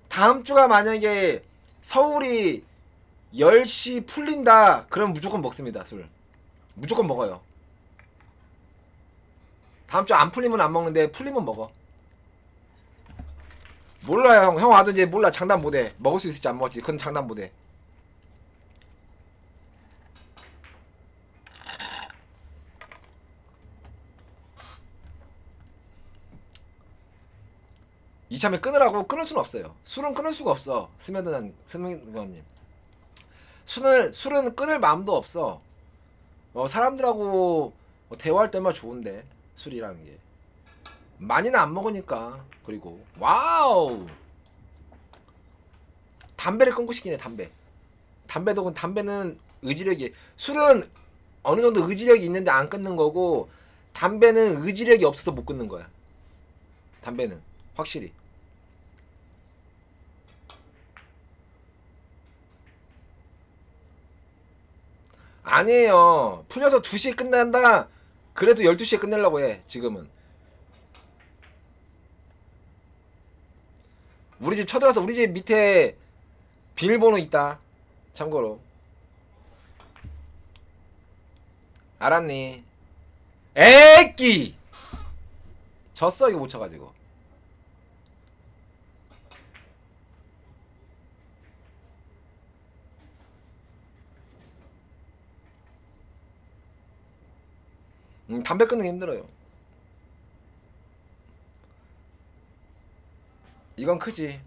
다음 주가 만약에 서울이 10시 풀린다 그럼 무조건 먹습니다. 술 무조건 먹어요. 다음 주 안 풀리면 안 먹는데 풀리면 먹어. 몰라요. 형 와도 이제 몰라. 장담 못해. 먹을 수 있을지 안 먹을지. 그건 장담 못해. 이참에 끊으라고 끊을 수는 없어요. 술은 끊을 수가 없어. 스며드님. 술은 끊을 마음도 없어. 사람들하고 대화할 때만 좋은데 술이라는 게 많이는 안 먹으니까. 그리고 와우 담배를 끊고 싶긴 해. 담배는 의지력이. 술은 어느 정도 의지력이 있는데 안 끊는 거고 담배는 의지력이 없어서 못 끊는 거야. 담배는 확실히. 아니에요. 풀려서 2시에 끝난다. 그래도 12시에 끝내려고 해. 지금은. 우리 집 쳐들어서 우리 집 밑에 비밀번호 있다. 참고로. 알았니? 애끼! 졌어 이거 못 쳐가지고. 담배 끊는 게 힘들어요. 이건 크지.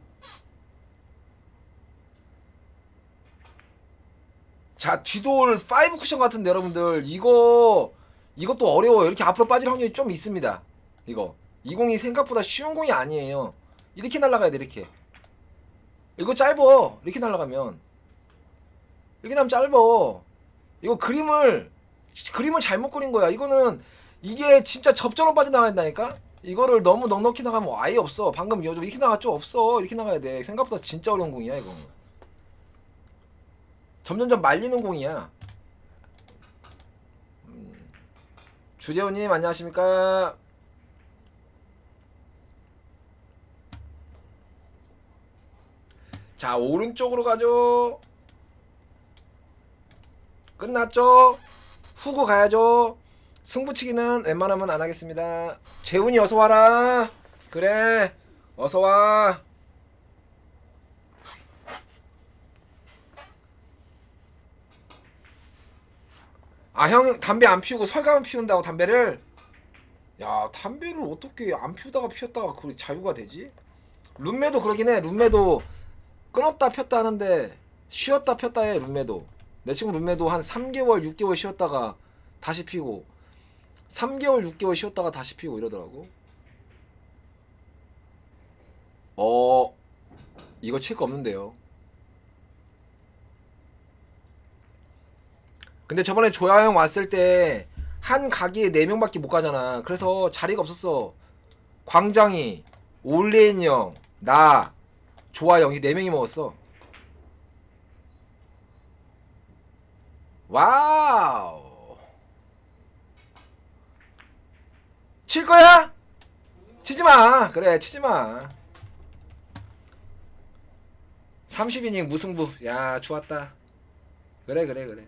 자, 뒤돌 5 쿠션 같은데 여러분들 이것도 어려워요. 이렇게 앞으로 빠질 확률이 좀 있습니다. 이 공이 생각보다 쉬운 공이 아니에요. 이렇게 날아가야 돼. 이거 짧어. 이렇게 날아가면 이렇게 나면 짧어. 이거 그림을 잘못 그린 거야. 이게 진짜 접전으로 빠져나가야 된다니까. 이거를 너무 넉넉히 나가면 아예 없어. 방금 이렇게 나갔죠? 없어. 이렇게 나가야 돼. 생각보다 진짜 어려운 공이야 이거. 점점점 말리는 공이야. 주재호님 안녕하십니까? 자, 오른쪽으로 가죠. 끝났죠? 후고 가야죠. 승부치기는 웬만하면 안 하겠습니다. 재훈이 어서 와라. 그래, 어서 와. 아, 형 담배 안 피우고 설가만 피운다고 담배를? 야, 담배를 어떻게 안 피우다가 피웠다가 그 자유가 되지? 룸메도 그러긴 해. 룸메도 끊었다 폈다 하는데 쉬었다 폈다 해. 룸메도 내 친구 룸메도 한 3개월 6개월 쉬었다가 다시 피고 3개월 6개월 쉬었다가 다시 피고 이러더라고. 이거 칠 거 없는데요. 근데 저번에 조야형 왔을 때 한 가게에 4명밖에 못 가잖아. 그래서 자리가 없었어. 광장이, 올레인 형, 나, 조아형 이 4명이 먹었어. 와우. 칠 거야? 치지 마. 그래, 치지 마. 30이닝 무승부. 야, 좋았다. 그래.